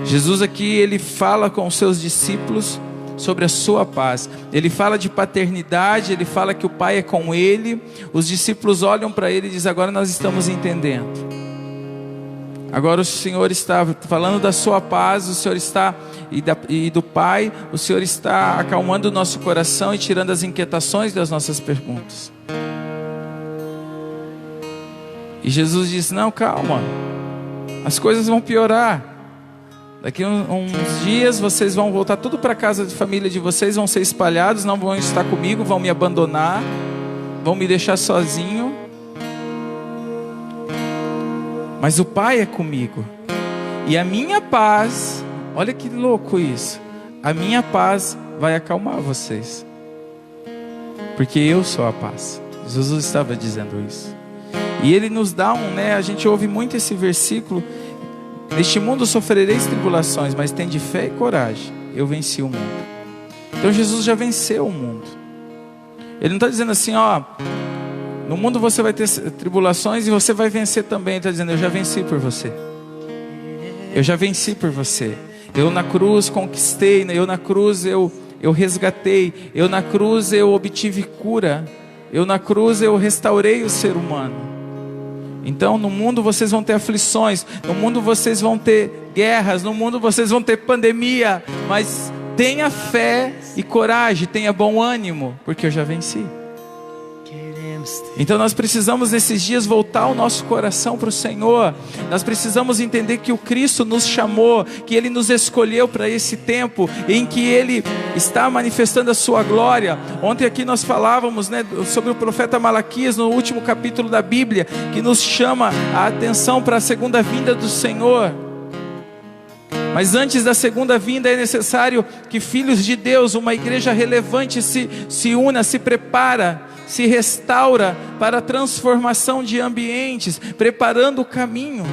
Jesus aqui, ele fala com os seus discípulos sobre a sua paz. Ele fala de paternidade, ele fala que o Pai é com ele. Os discípulos olham para ele e dizem: agora nós estamos entendendo. Agora o Senhor está falando da sua paz, o Senhor está, e do Pai, o Senhor está acalmando o nosso coração e tirando as inquietações das nossas perguntas. E Jesus diz: não, calma, as coisas vão piorar. Daqui uns dias vocês vão voltar tudo para a casa de família de vocês, vão ser espalhados, não vão estar comigo, vão me abandonar, vão me deixar sozinho. Mas o Pai é comigo. E a minha paz, olha que louco isso, a minha paz vai acalmar vocês, porque eu sou a paz. Jesus estava dizendo isso. E Ele nos dá a gente ouve muito esse versículo: neste mundo sofrereis tribulações, mas tende fé e coragem, eu venci o mundo. Então Jesus já venceu o mundo. Ele não está dizendo assim: no mundo você vai ter tribulações e você vai vencer também. Ele está dizendo: eu já venci por você. Eu já venci por você. Eu na cruz conquistei, eu na cruz eu resgatei, eu na cruz eu obtive cura, eu na cruz eu restaurei o ser humano. Então no mundo vocês vão ter aflições, no mundo vocês vão ter guerras, no mundo vocês vão ter pandemia, mas tenha fé e coragem, tenha bom ânimo, porque eu já venci. Então nós precisamos nesses dias voltar o nosso coração para o Senhor. Nós precisamos entender que o Cristo nos chamou, que Ele nos escolheu para esse tempo em que Ele está manifestando a sua glória. Ontem aqui nós falávamos sobre o profeta Malaquias, no último capítulo da Bíblia, que nos chama a atenção para a segunda vinda do Senhor. Mas antes da segunda vinda é necessário que filhos de Deus, uma igreja relevante, se una, se prepara, se restaura para a transformação de ambientes, preparando o caminho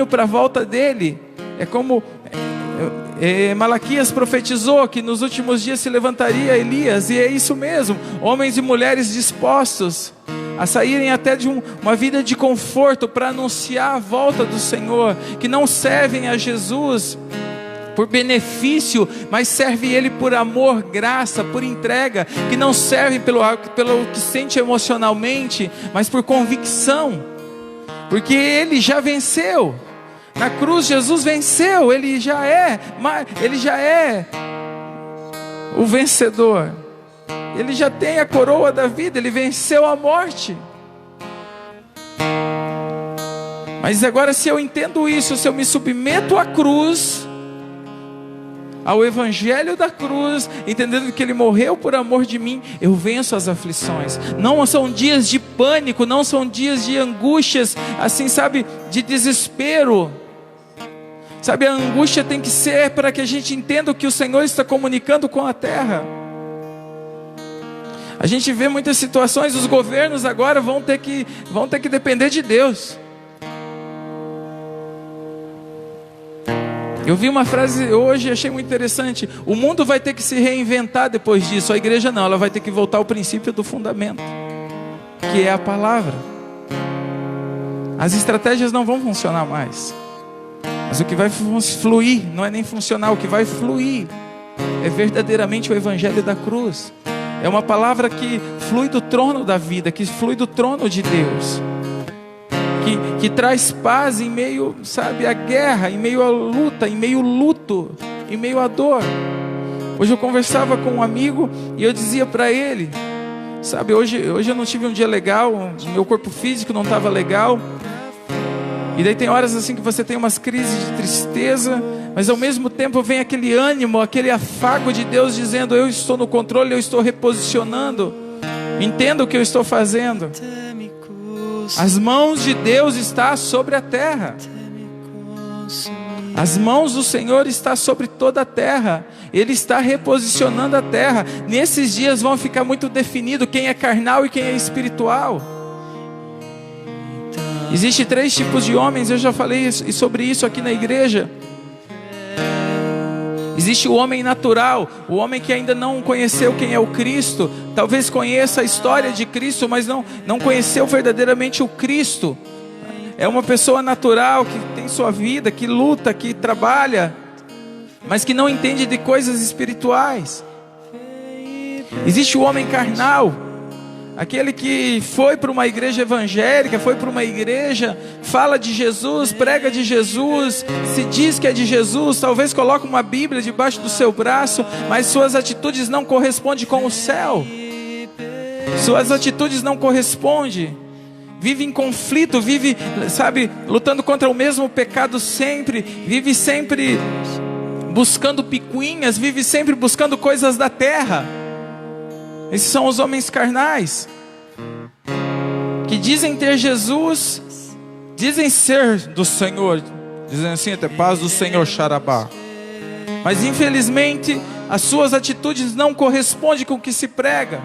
para a volta dele. É como Malaquias profetizou que nos últimos dias se levantaria Elias, e é isso mesmo, homens e mulheres dispostos a saírem até de uma vida de conforto para anunciar a volta do Senhor, que não servem a Jesus por benefício, mas servem Ele por amor, graça, por entrega, que não servem pelo que sente emocionalmente, mas por convicção, porque Ele já venceu. Na cruz Jesus venceu, Ele já é o vencedor. Ele já tem a coroa da vida, Ele venceu a morte. Mas agora, se eu entendo isso, se eu me submeto à cruz, ao evangelho da cruz, entendendo que Ele morreu por amor de mim, eu venço as aflições. Não são dias de pânico, não são dias de angústias, assim, sabe, de desespero. Sabe, a angústia tem que ser para que a gente entenda o que o Senhor está comunicando com a terra. A gente vê muitas situações, os governos agora vão ter que depender de Deus. Eu vi uma frase hoje, achei muito interessante. O mundo vai ter que se reinventar depois disso. A igreja não, ela vai ter que voltar ao princípio do fundamento, que é a palavra. As estratégias não vão funcionar mais, mas o que vai fluir, não é nem funcionar, o que vai fluir é verdadeiramente o evangelho da cruz. É uma palavra que flui do trono da vida, que flui do trono de Deus, que traz paz em meio, sabe, à guerra, em meio à luta, em meio ao luto, em meio à dor. Hoje eu conversava com um amigo e eu dizia para ele, sabe, hoje eu não tive um dia legal, meu corpo físico não estava legal. E daí tem horas assim que você tem umas crises de tristeza, mas ao mesmo tempo vem aquele ânimo, aquele afago de Deus dizendo: eu estou no controle, eu estou reposicionando, entenda o que eu estou fazendo. As mãos de Deus estão sobre a terra. As mãos do Senhor estão sobre toda a terra. Ele está reposicionando a terra. Nesses dias vão ficar muito definido quem é carnal e quem é espiritual. Existem 3 tipos de homens, eu já falei sobre isso aqui na igreja. Existe o homem natural, o homem que ainda não conheceu quem é o Cristo. Talvez conheça a história de Cristo, mas não conheceu verdadeiramente o Cristo. É uma pessoa natural, que tem sua vida, que luta, que trabalha, mas que não entende de coisas espirituais. Existe o homem carnal, aquele que foi para uma igreja evangélica, foi para uma igreja, fala de Jesus, prega de Jesus, se diz que é de Jesus, talvez coloque uma Bíblia debaixo do seu braço, mas suas atitudes não correspondem com o céu. Suas atitudes não correspondem. Vive em conflito, vive, sabe, lutando contra o mesmo pecado sempre, vive sempre buscando picuinhas, vive sempre buscando coisas da terra. Esses são os homens carnais, que dizem ter Jesus, dizem ser do Senhor, dizem assim, até paz do Senhor, xarabá. Mas infelizmente as suas atitudes não correspondem com o que se prega,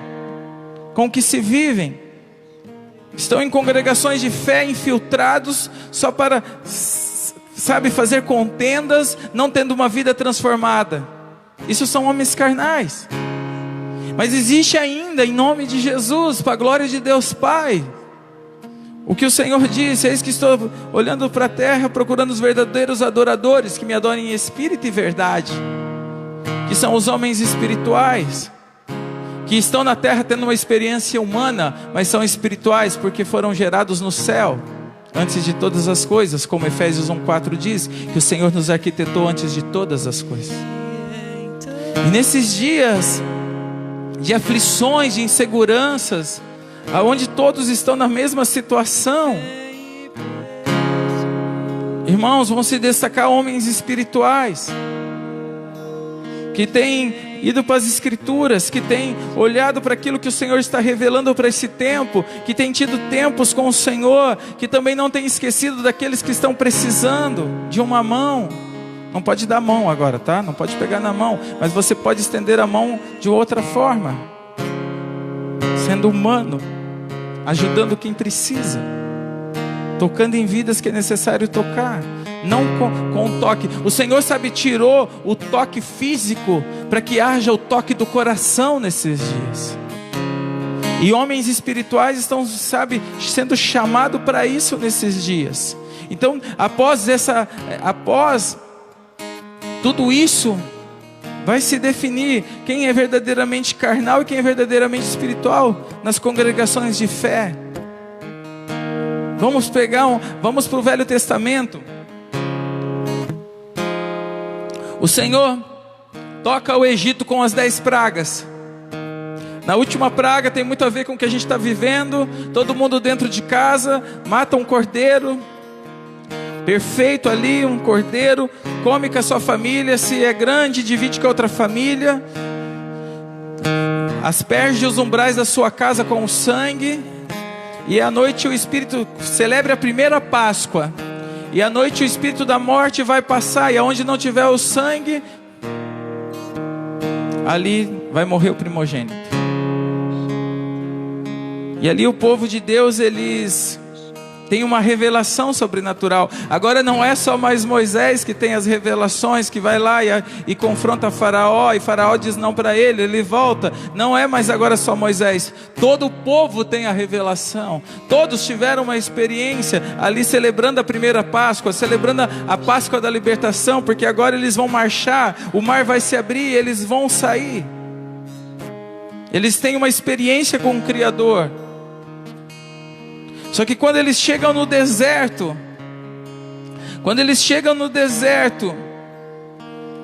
com o que se vivem. Estão em congregações de fé infiltrados só para, sabe, fazer contendas, não tendo uma vida transformada. Isso são homens carnais. Mas existe ainda, em nome de Jesus, para a glória de Deus Pai, o que o Senhor disse: eis que estou olhando para a terra, procurando os verdadeiros adoradores, que me adorem em espírito e verdade, que são os homens espirituais, que estão na terra tendo uma experiência humana, mas são espirituais, porque foram gerados no céu, antes de todas as coisas, como Efésios 1,4 diz, que o Senhor nos arquitetou antes de todas as coisas. E nesses dias de aflições, de inseguranças, aonde todos estão na mesma situação, irmãos, vão se destacar homens espirituais, que têm ido para as Escrituras, que têm olhado para aquilo que o Senhor está revelando para esse tempo, que têm tido tempos com o Senhor, que também não têm esquecido daqueles que estão precisando de uma mão. Não pode dar a mão agora, tá? Não pode pegar na mão, mas você pode estender a mão de outra forma, sendo humano, ajudando quem precisa, tocando em vidas que é necessário tocar. não com o toque. O Senhor, sabe, tirou o toque físico para que haja o toque do coração nesses dias. E homens espirituais estão, sabe, sendo chamados para isso nesses dias. Então, após tudo isso, vai se definir quem é verdadeiramente carnal e quem é verdadeiramente espiritual nas congregações de fé. Vamos para o Velho Testamento. O Senhor toca o Egito com as 10 pragas. Na última praga tem muito a ver com o que a gente está vivendo. Todo mundo dentro de casa, mata um cordeiro perfeito ali, um cordeiro, come com a sua família, se é grande, divide com a outra família, asperge os umbrais da sua casa com o sangue, e à noite o Espírito celebra a primeira Páscoa, e à noite o Espírito da morte vai passar, e aonde não tiver o sangue, ali vai morrer o primogênito. E ali o povo de Deus, eles tem uma revelação sobrenatural. Agora não é só mais Moisés que tem as revelações, que vai lá e confronta Faraó, e Faraó diz não para ele, ele volta. Não é mais agora só Moisés. Todo o povo tem a revelação. Todos tiveram uma experiência ali celebrando a primeira Páscoa, celebrando a Páscoa da libertação, porque agora eles vão marchar, o mar vai se abrir, eles vão sair. Eles têm uma experiência com o Criador. Só que quando eles chegam no deserto,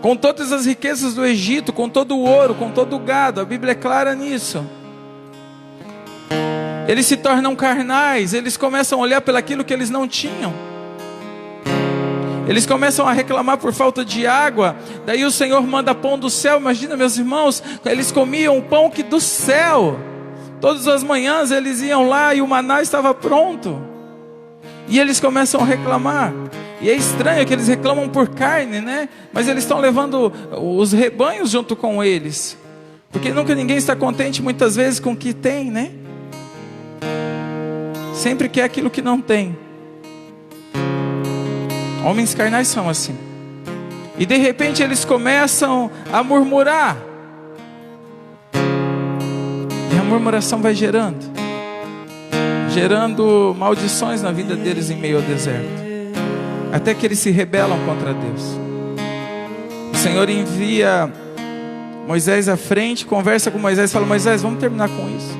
com todas as riquezas do Egito, com todo o ouro, com todo o gado, a Bíblia é clara nisso, eles se tornam carnais, eles começam a olhar pelaquilo que eles não tinham, eles começam a reclamar por falta de água. Daí o Senhor manda pão do céu. Imagina, meus irmãos, eles comiam o pão que do céu. Todas as manhãs eles iam lá e o maná estava pronto. E eles começam a reclamar. E é estranho que eles reclamam por carne, né? Mas eles estão levando os rebanhos junto com eles. Porque nunca ninguém está contente muitas vezes com o que tem, né? Sempre quer aquilo que não tem. Homens carnais são assim. E de repente eles começam a murmurar. E a murmuração vai gerando maldições na vida deles em meio ao deserto, até que eles se rebelam contra Deus. O Senhor envia Moisés à frente, conversa com Moisés, fala: Moisés, vamos terminar com isso.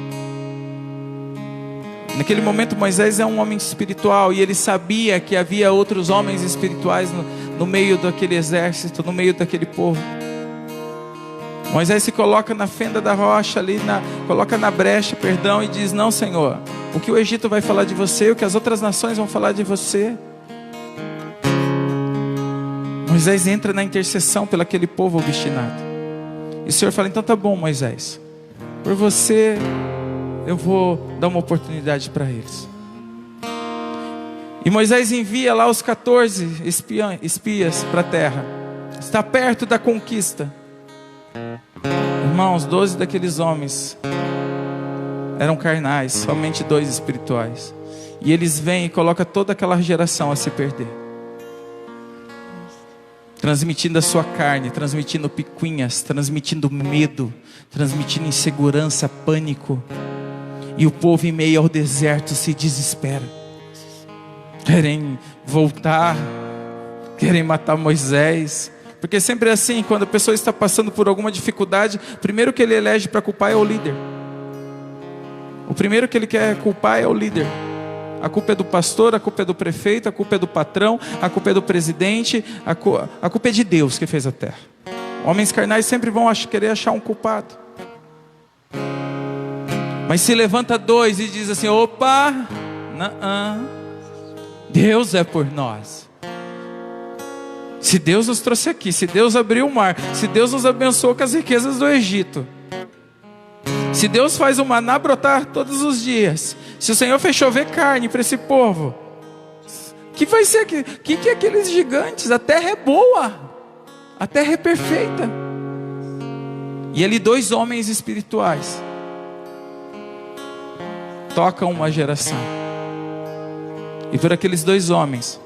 Naquele momento Moisés é um homem espiritual, e ele sabia que havia outros homens espirituais no meio daquele exército, no meio daquele povo. Moisés se coloca na fenda da rocha ali, coloca na brecha, e diz: não, Senhor, o que o Egito vai falar de você, o que as outras nações vão falar de você. Moisés entra na intercessão pelo aquele povo obstinado. E o Senhor fala: então tá bom, Moisés, por você eu vou dar uma oportunidade para eles. E Moisés envia lá os 14 espias para a terra. Está perto da conquista. Irmãos, 12 daqueles homens eram carnais, somente 2 espirituais. E eles vêm e colocam toda aquela geração a se perder, transmitindo a sua carne, transmitindo picuinhas, transmitindo medo, transmitindo insegurança, pânico. E o povo em meio ao deserto se desespera. Querem voltar, querem matar Moisés. Porque sempre é assim, quando a pessoa está passando por alguma dificuldade, o primeiro que ele elege para culpar é o líder. O primeiro que ele quer culpar é o líder. A culpa é do pastor, a culpa é do prefeito, a culpa é do patrão, a culpa é do presidente, a culpa é de Deus que fez a terra. Homens carnais sempre vão querer achar um culpado. Mas se levanta 2 e diz assim: opa, Deus é por nós. Se Deus nos trouxe aqui, se Deus abriu o mar, se Deus nos abençoou com as riquezas do Egito, se Deus faz o maná brotar todos os dias, se o Senhor fez chover carne para esse povo, que vai ser que é aqueles gigantes? A terra é boa, a terra é perfeita. E ali 2 homens espirituais tocam uma geração. E por aqueles 2 homens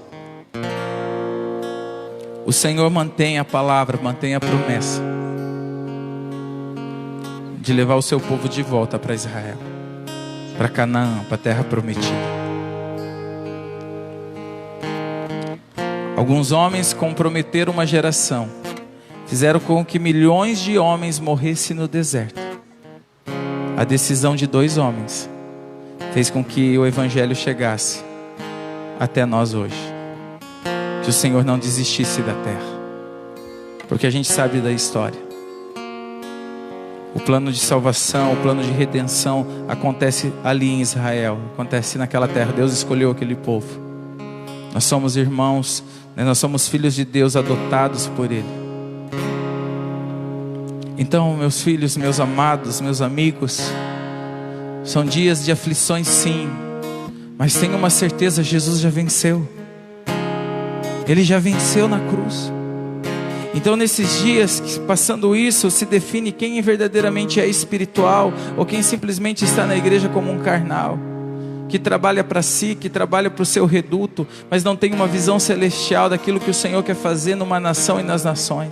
O Senhor mantém a palavra, mantém a promessa de levar o seu povo de volta para Israel, para Canaã, para a terra prometida. Alguns homens comprometeram uma geração, fizeram com que milhões de homens morressem no deserto. A decisão de 2 homens fez com que o evangelho chegasse até nós hoje. Que o Senhor não desistisse da terra, porque a gente sabe da história. O plano de salvação, o plano de redenção acontece ali em Israel, acontece naquela terra. Deus escolheu aquele povo. Nós somos irmãos, né? Nós somos filhos de Deus, adotados por Ele. Então, meus filhos, meus amados, meus amigos, são dias de aflições, sim, mas tenha uma certeza: Jesus já venceu. Ele já venceu na cruz. Então, nesses dias, passando isso, se define quem verdadeiramente é espiritual ou quem simplesmente está na igreja como um carnal, que trabalha para si, que trabalha para o seu reduto, mas não tem uma visão celestial daquilo que o Senhor quer fazer numa nação e nas nações.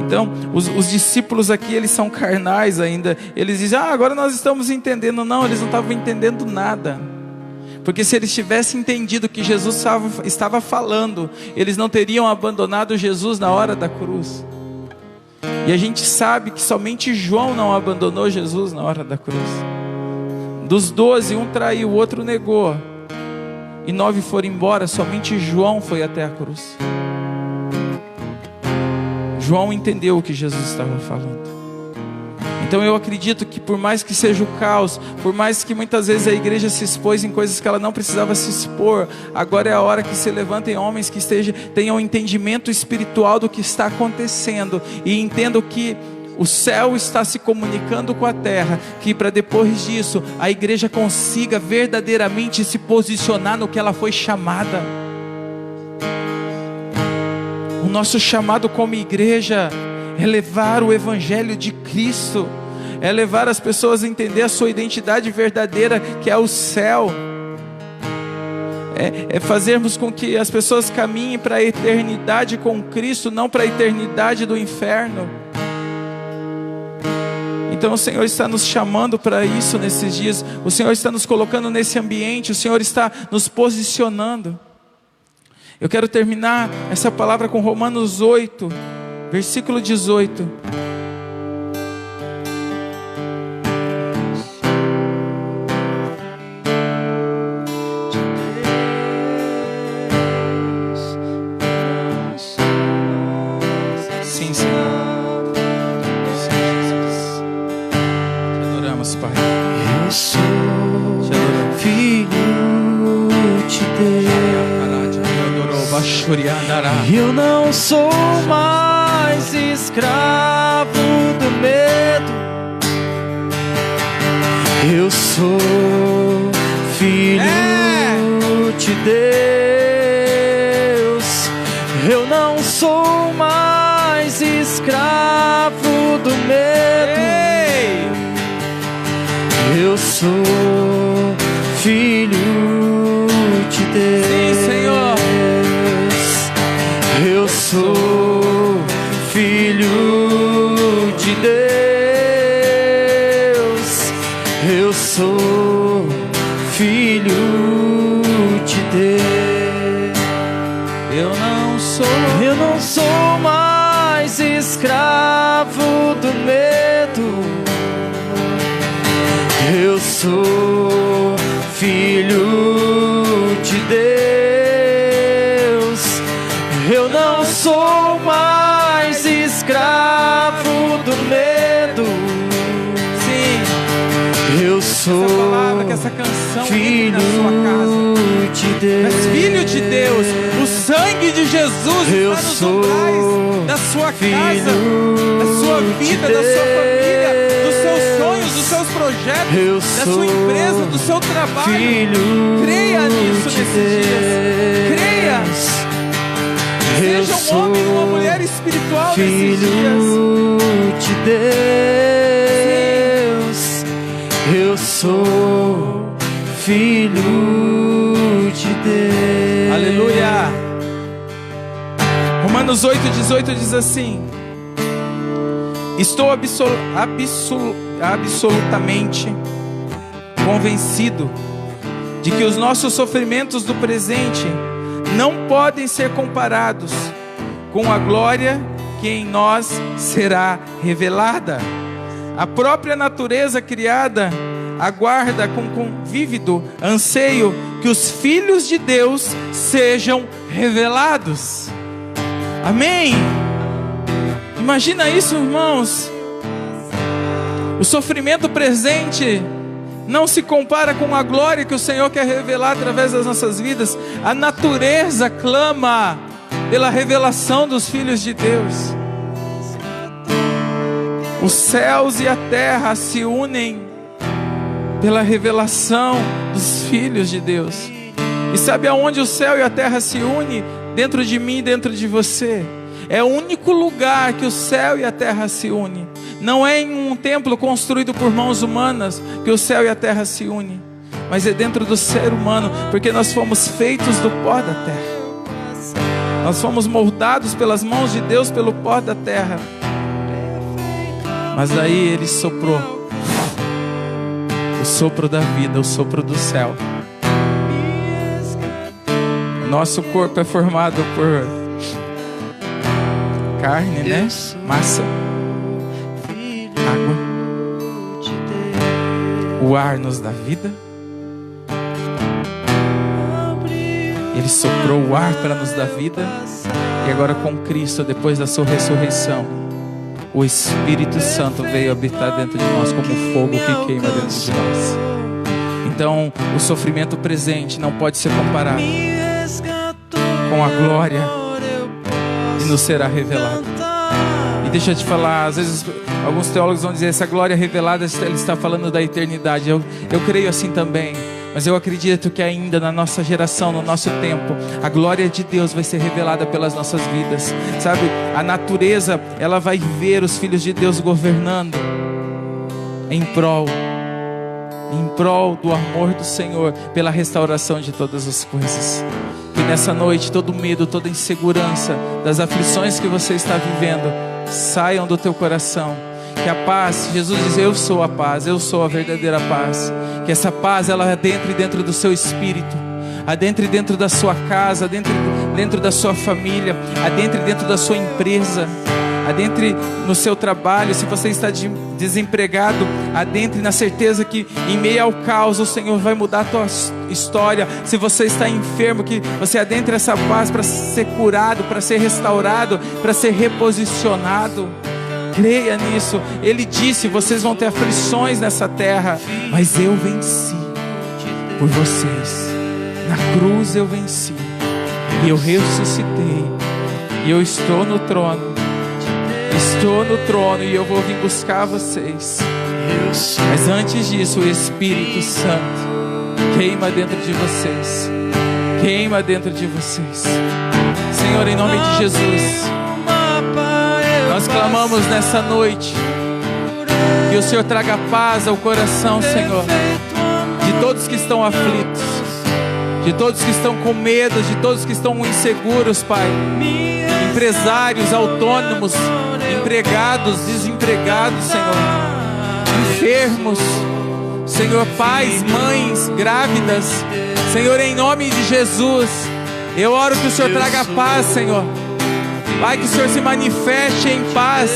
Então, os discípulos aqui, eles são carnais ainda. Eles dizem: agora nós estamos entendendo. Não, eles não estavam entendendo nada. Porque se eles tivessem entendido o que Jesus estava falando, eles não teriam abandonado Jesus na hora da cruz. E a gente sabe que somente João não abandonou Jesus na hora da cruz. Dos 12, um traiu, o outro negou, e 9 foram embora. Somente João foi até a cruz. João entendeu o que Jesus estava falando. Então eu acredito que por mais que seja o caos, por mais que muitas vezes a igreja se expôs em coisas que ela não precisava se expor, agora é a hora que se levantem homens que tenham entendimento espiritual do que está acontecendo e entendam que o céu está se comunicando com a terra, que para depois disso a igreja consiga verdadeiramente se posicionar no que ela foi chamada. O nosso chamado como igreja é levar o evangelho de Cristo, é levar as pessoas a entender a sua identidade verdadeira, que é o céu. É fazermos com que as pessoas caminhem para a eternidade com Cristo, não para a eternidade do inferno. Então o Senhor está nos chamando para isso nesses dias. O Senhor está nos colocando nesse ambiente. O Senhor está nos posicionando. Eu quero terminar essa palavra com Romanos 8, versículo 18. Sim, Senhor. Te adoramos, Pai. Eu sou filho de Deus. Eu não sou mais escravo do medo. Eu sou filho de Deus. Eu não sou mais escravo do medo. Eu sou filho de Deus. Sim, Senhor. Eu sou filho de Deus. Eu sou filho de Deus. Eu não sou mais escravo do medo. Eu sou filho de Deus. Eu não sou mais escravo do medo. Sim. Eu sou essa palavra, que essa canção filho na sua casa. de Deus. Mas filho de Deus, o sangue de Jesus Eu está nos sou umbrais da sua casa, da sua vida, de da sua família, dos seus Deus. sonhos, dos seus projetos, Eu da sou sua empresa, do seu trabalho. filho Creia nisso de nesses dias. Creia. Eu Seja um sou homem e uma mulher espiritual nesses filho dias. de Deus. Eu sou filho de Deus. Aleluia. Romanos 8,18 diz assim: estou absolutamente convencido de que os nossos sofrimentos do presente não podem ser comparados com a glória que em nós será revelada. A própria natureza criada aguarda com vívido anseio que os filhos de Deus sejam revelados. Amém? Imagina isso, irmãos. O sofrimento presente não se compara com a glória que o Senhor quer revelar através das nossas vidas. A natureza clama pela revelação dos filhos de Deus. Os céus e a terra se unem pela revelação dos filhos de Deus. E sabe aonde o céu e a terra se unem? Dentro de mim e dentro de você. É o único lugar que o céu e a terra se unem. Não é em um templo construído por mãos humanas que o céu e a terra se unem, mas é dentro do ser humano, porque nós fomos feitos do pó da terra. Nós fomos moldados pelas mãos de Deus pelo pó da terra. Mas daí Ele soprou o sopro da vida, o sopro do céu. O nosso corpo é formado por carne, né? Massa, água. O ar nos dá vida. Ele soprou o ar para nos dar vida. E agora com Cristo, depois da sua ressurreição, o Espírito Santo veio habitar dentro de nós como fogo que queima dentro de nós. Então, o sofrimento presente não pode ser comparado com a glória que nos será revelada. E deixa eu te falar, às vezes alguns teólogos vão dizer, essa glória revelada, ele está falando da eternidade. Eu creio assim também. Mas eu acredito que ainda na nossa geração, no nosso tempo, a glória de Deus vai ser revelada pelas nossas vidas. Sabe, a natureza, ela vai ver os filhos de Deus governando em prol do amor do Senhor, pela restauração de todas as coisas. Que nessa noite, todo medo, toda insegurança das aflições que você está vivendo, saiam do teu coração. Que a paz, Jesus diz, eu sou a paz, eu sou a verdadeira paz. Que essa paz, ela adentre dentro do seu espírito, adentre dentro da sua casa, dentro da sua família, adentre dentro da sua empresa, adentre no seu trabalho. Se você está desempregado, adentre na certeza que em meio ao caos o Senhor vai mudar a tua história. Se você está enfermo, que você adentre essa paz para ser curado, para ser restaurado, para ser reposicionado. Creia nisso. Ele disse, vocês vão ter aflições nessa terra, mas eu venci por vocês. Na cruz eu venci, e eu ressuscitei, e eu estou no trono. Estou no trono e eu vou vir buscar vocês. Mas antes disso, o Espírito Santo queima dentro de vocês. Queima dentro de vocês. Senhor, em nome de Jesus, nós clamamos nessa noite que o Senhor traga paz ao coração, Senhor, de todos que estão aflitos, de todos que estão com medo, de todos que estão inseguros, Pai. Empresários, autônomos, empregados, desempregados, Senhor, enfermos, Senhor, pais, mães, grávidas, Senhor, em nome de Jesus, eu oro que o Senhor traga paz, Senhor. Pai, que o Senhor se manifeste em paz,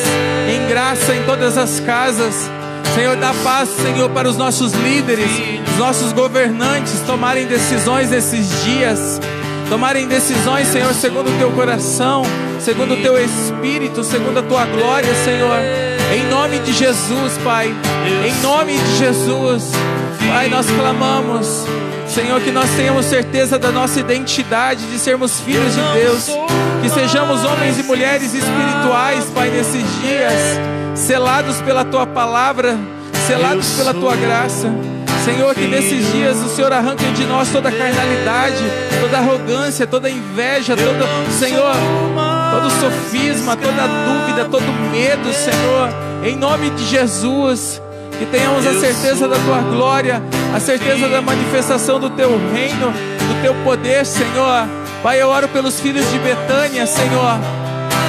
em graça em todas as casas. Senhor, dá paz, Senhor, para os nossos líderes, os nossos governantes tomarem decisões nesses dias. Tomarem decisões, Senhor, segundo o Teu coração, segundo o Teu Espírito, segundo a Tua glória, Senhor. Em nome de Jesus, Pai. Em nome de Jesus, Pai, nós clamamos, Senhor, que nós tenhamos certeza da nossa identidade, de sermos filhos de Deus. Que sejamos homens e mulheres espirituais, Pai, nesses dias, selados pela Tua palavra, selados pela Tua graça. Senhor, que nesses dias o Senhor arranque de nós toda a carnalidade, toda a arrogância, toda a inveja, Senhor, todo sofisma, toda dúvida, todo medo, Senhor. Em nome de Jesus, que tenhamos a certeza da Tua glória, a certeza da manifestação do Teu reino, do Teu poder, Senhor. Pai, eu oro pelos filhos de Betânia, Senhor.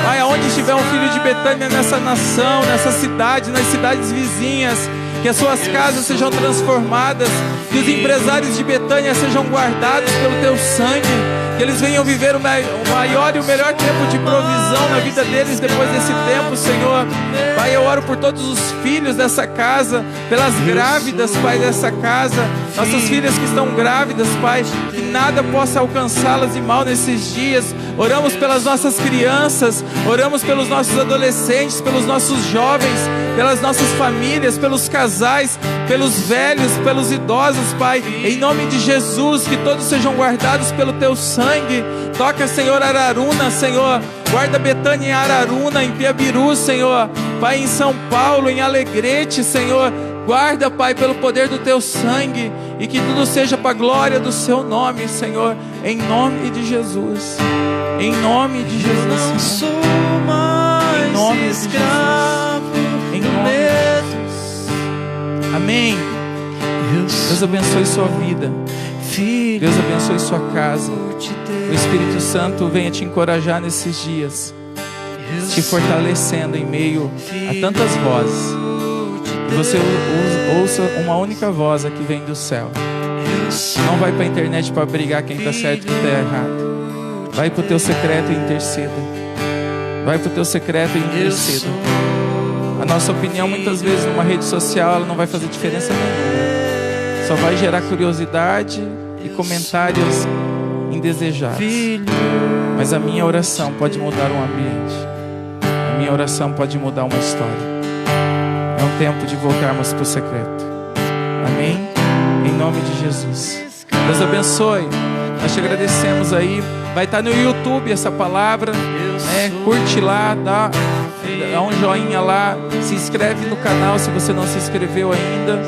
Pai, aonde estiver um filho de Betânia nessa nação, nessa cidade, nas cidades vizinhas, que as suas casas sejam transformadas, que os empresários de Betânia sejam guardados pelo teu sangue, que eles venham viver o maior e o melhor tempo de provisão na vida deles depois desse tempo, Senhor. Pai, eu oro por todos os filhos dessa casa, pelas grávidas, Pai, dessa casa, nossas filhas que estão grávidas, Pai, que nada possa alcançá-las de mal nesses dias. Oramos pelas nossas crianças, oramos pelos nossos adolescentes, pelos nossos jovens, pelas nossas famílias, pelos casais, pelos velhos, pelos idosos, Pai, em nome de Jesus, que todos sejam guardados pelo teu sangue. Toca, Senhor, Araruna, Senhor, guarda Betânia em Araruna, em Piabiru, Senhor, Pai, em São Paulo, em Alegrete, Senhor, guarda, Pai, pelo poder do teu sangue, e que tudo seja para a glória do seu nome, Senhor, em nome de Jesus, em nome de Jesus, Não Senhor. sou mais Em nome de Jesus. escravo Em do nome de medo. Amém. Eu Deus sou abençoe sua vida, filho Deus abençoe sua casa. de O Deus. Espírito Santo venha te encorajar nesses dias, Eu te fortalecendo em meio a tantas vozes. Que você ouça uma única voz que vem do céu. Não vai para a internet para brigar quem está certo e quem está errado. Vai para o teu secreto e interceda. Vai para o teu secreto e interceda. A nossa opinião muitas vezes numa rede social ela não vai fazer diferença nenhuma. Só vai gerar curiosidade e comentários indesejados. Mas a minha oração pode mudar um ambiente. A minha oração pode mudar uma história. É um tempo de voltarmos para o secreto. Amém? Em nome de Jesus. Deus abençoe. Nós te agradecemos aí. Vai estar no YouTube essa palavra, né? Curte lá, dá um joinha lá, se inscreve no canal se você não se inscreveu ainda.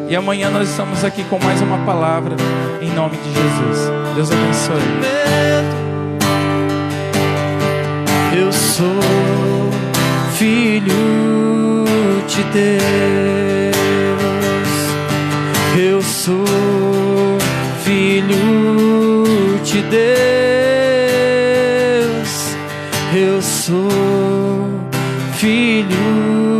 E amanhã nós estamos aqui com mais uma palavra em nome de Jesus. Deus abençoe. Eu sou filho de Deus. Eu sou filho de Deus. Eu sou filho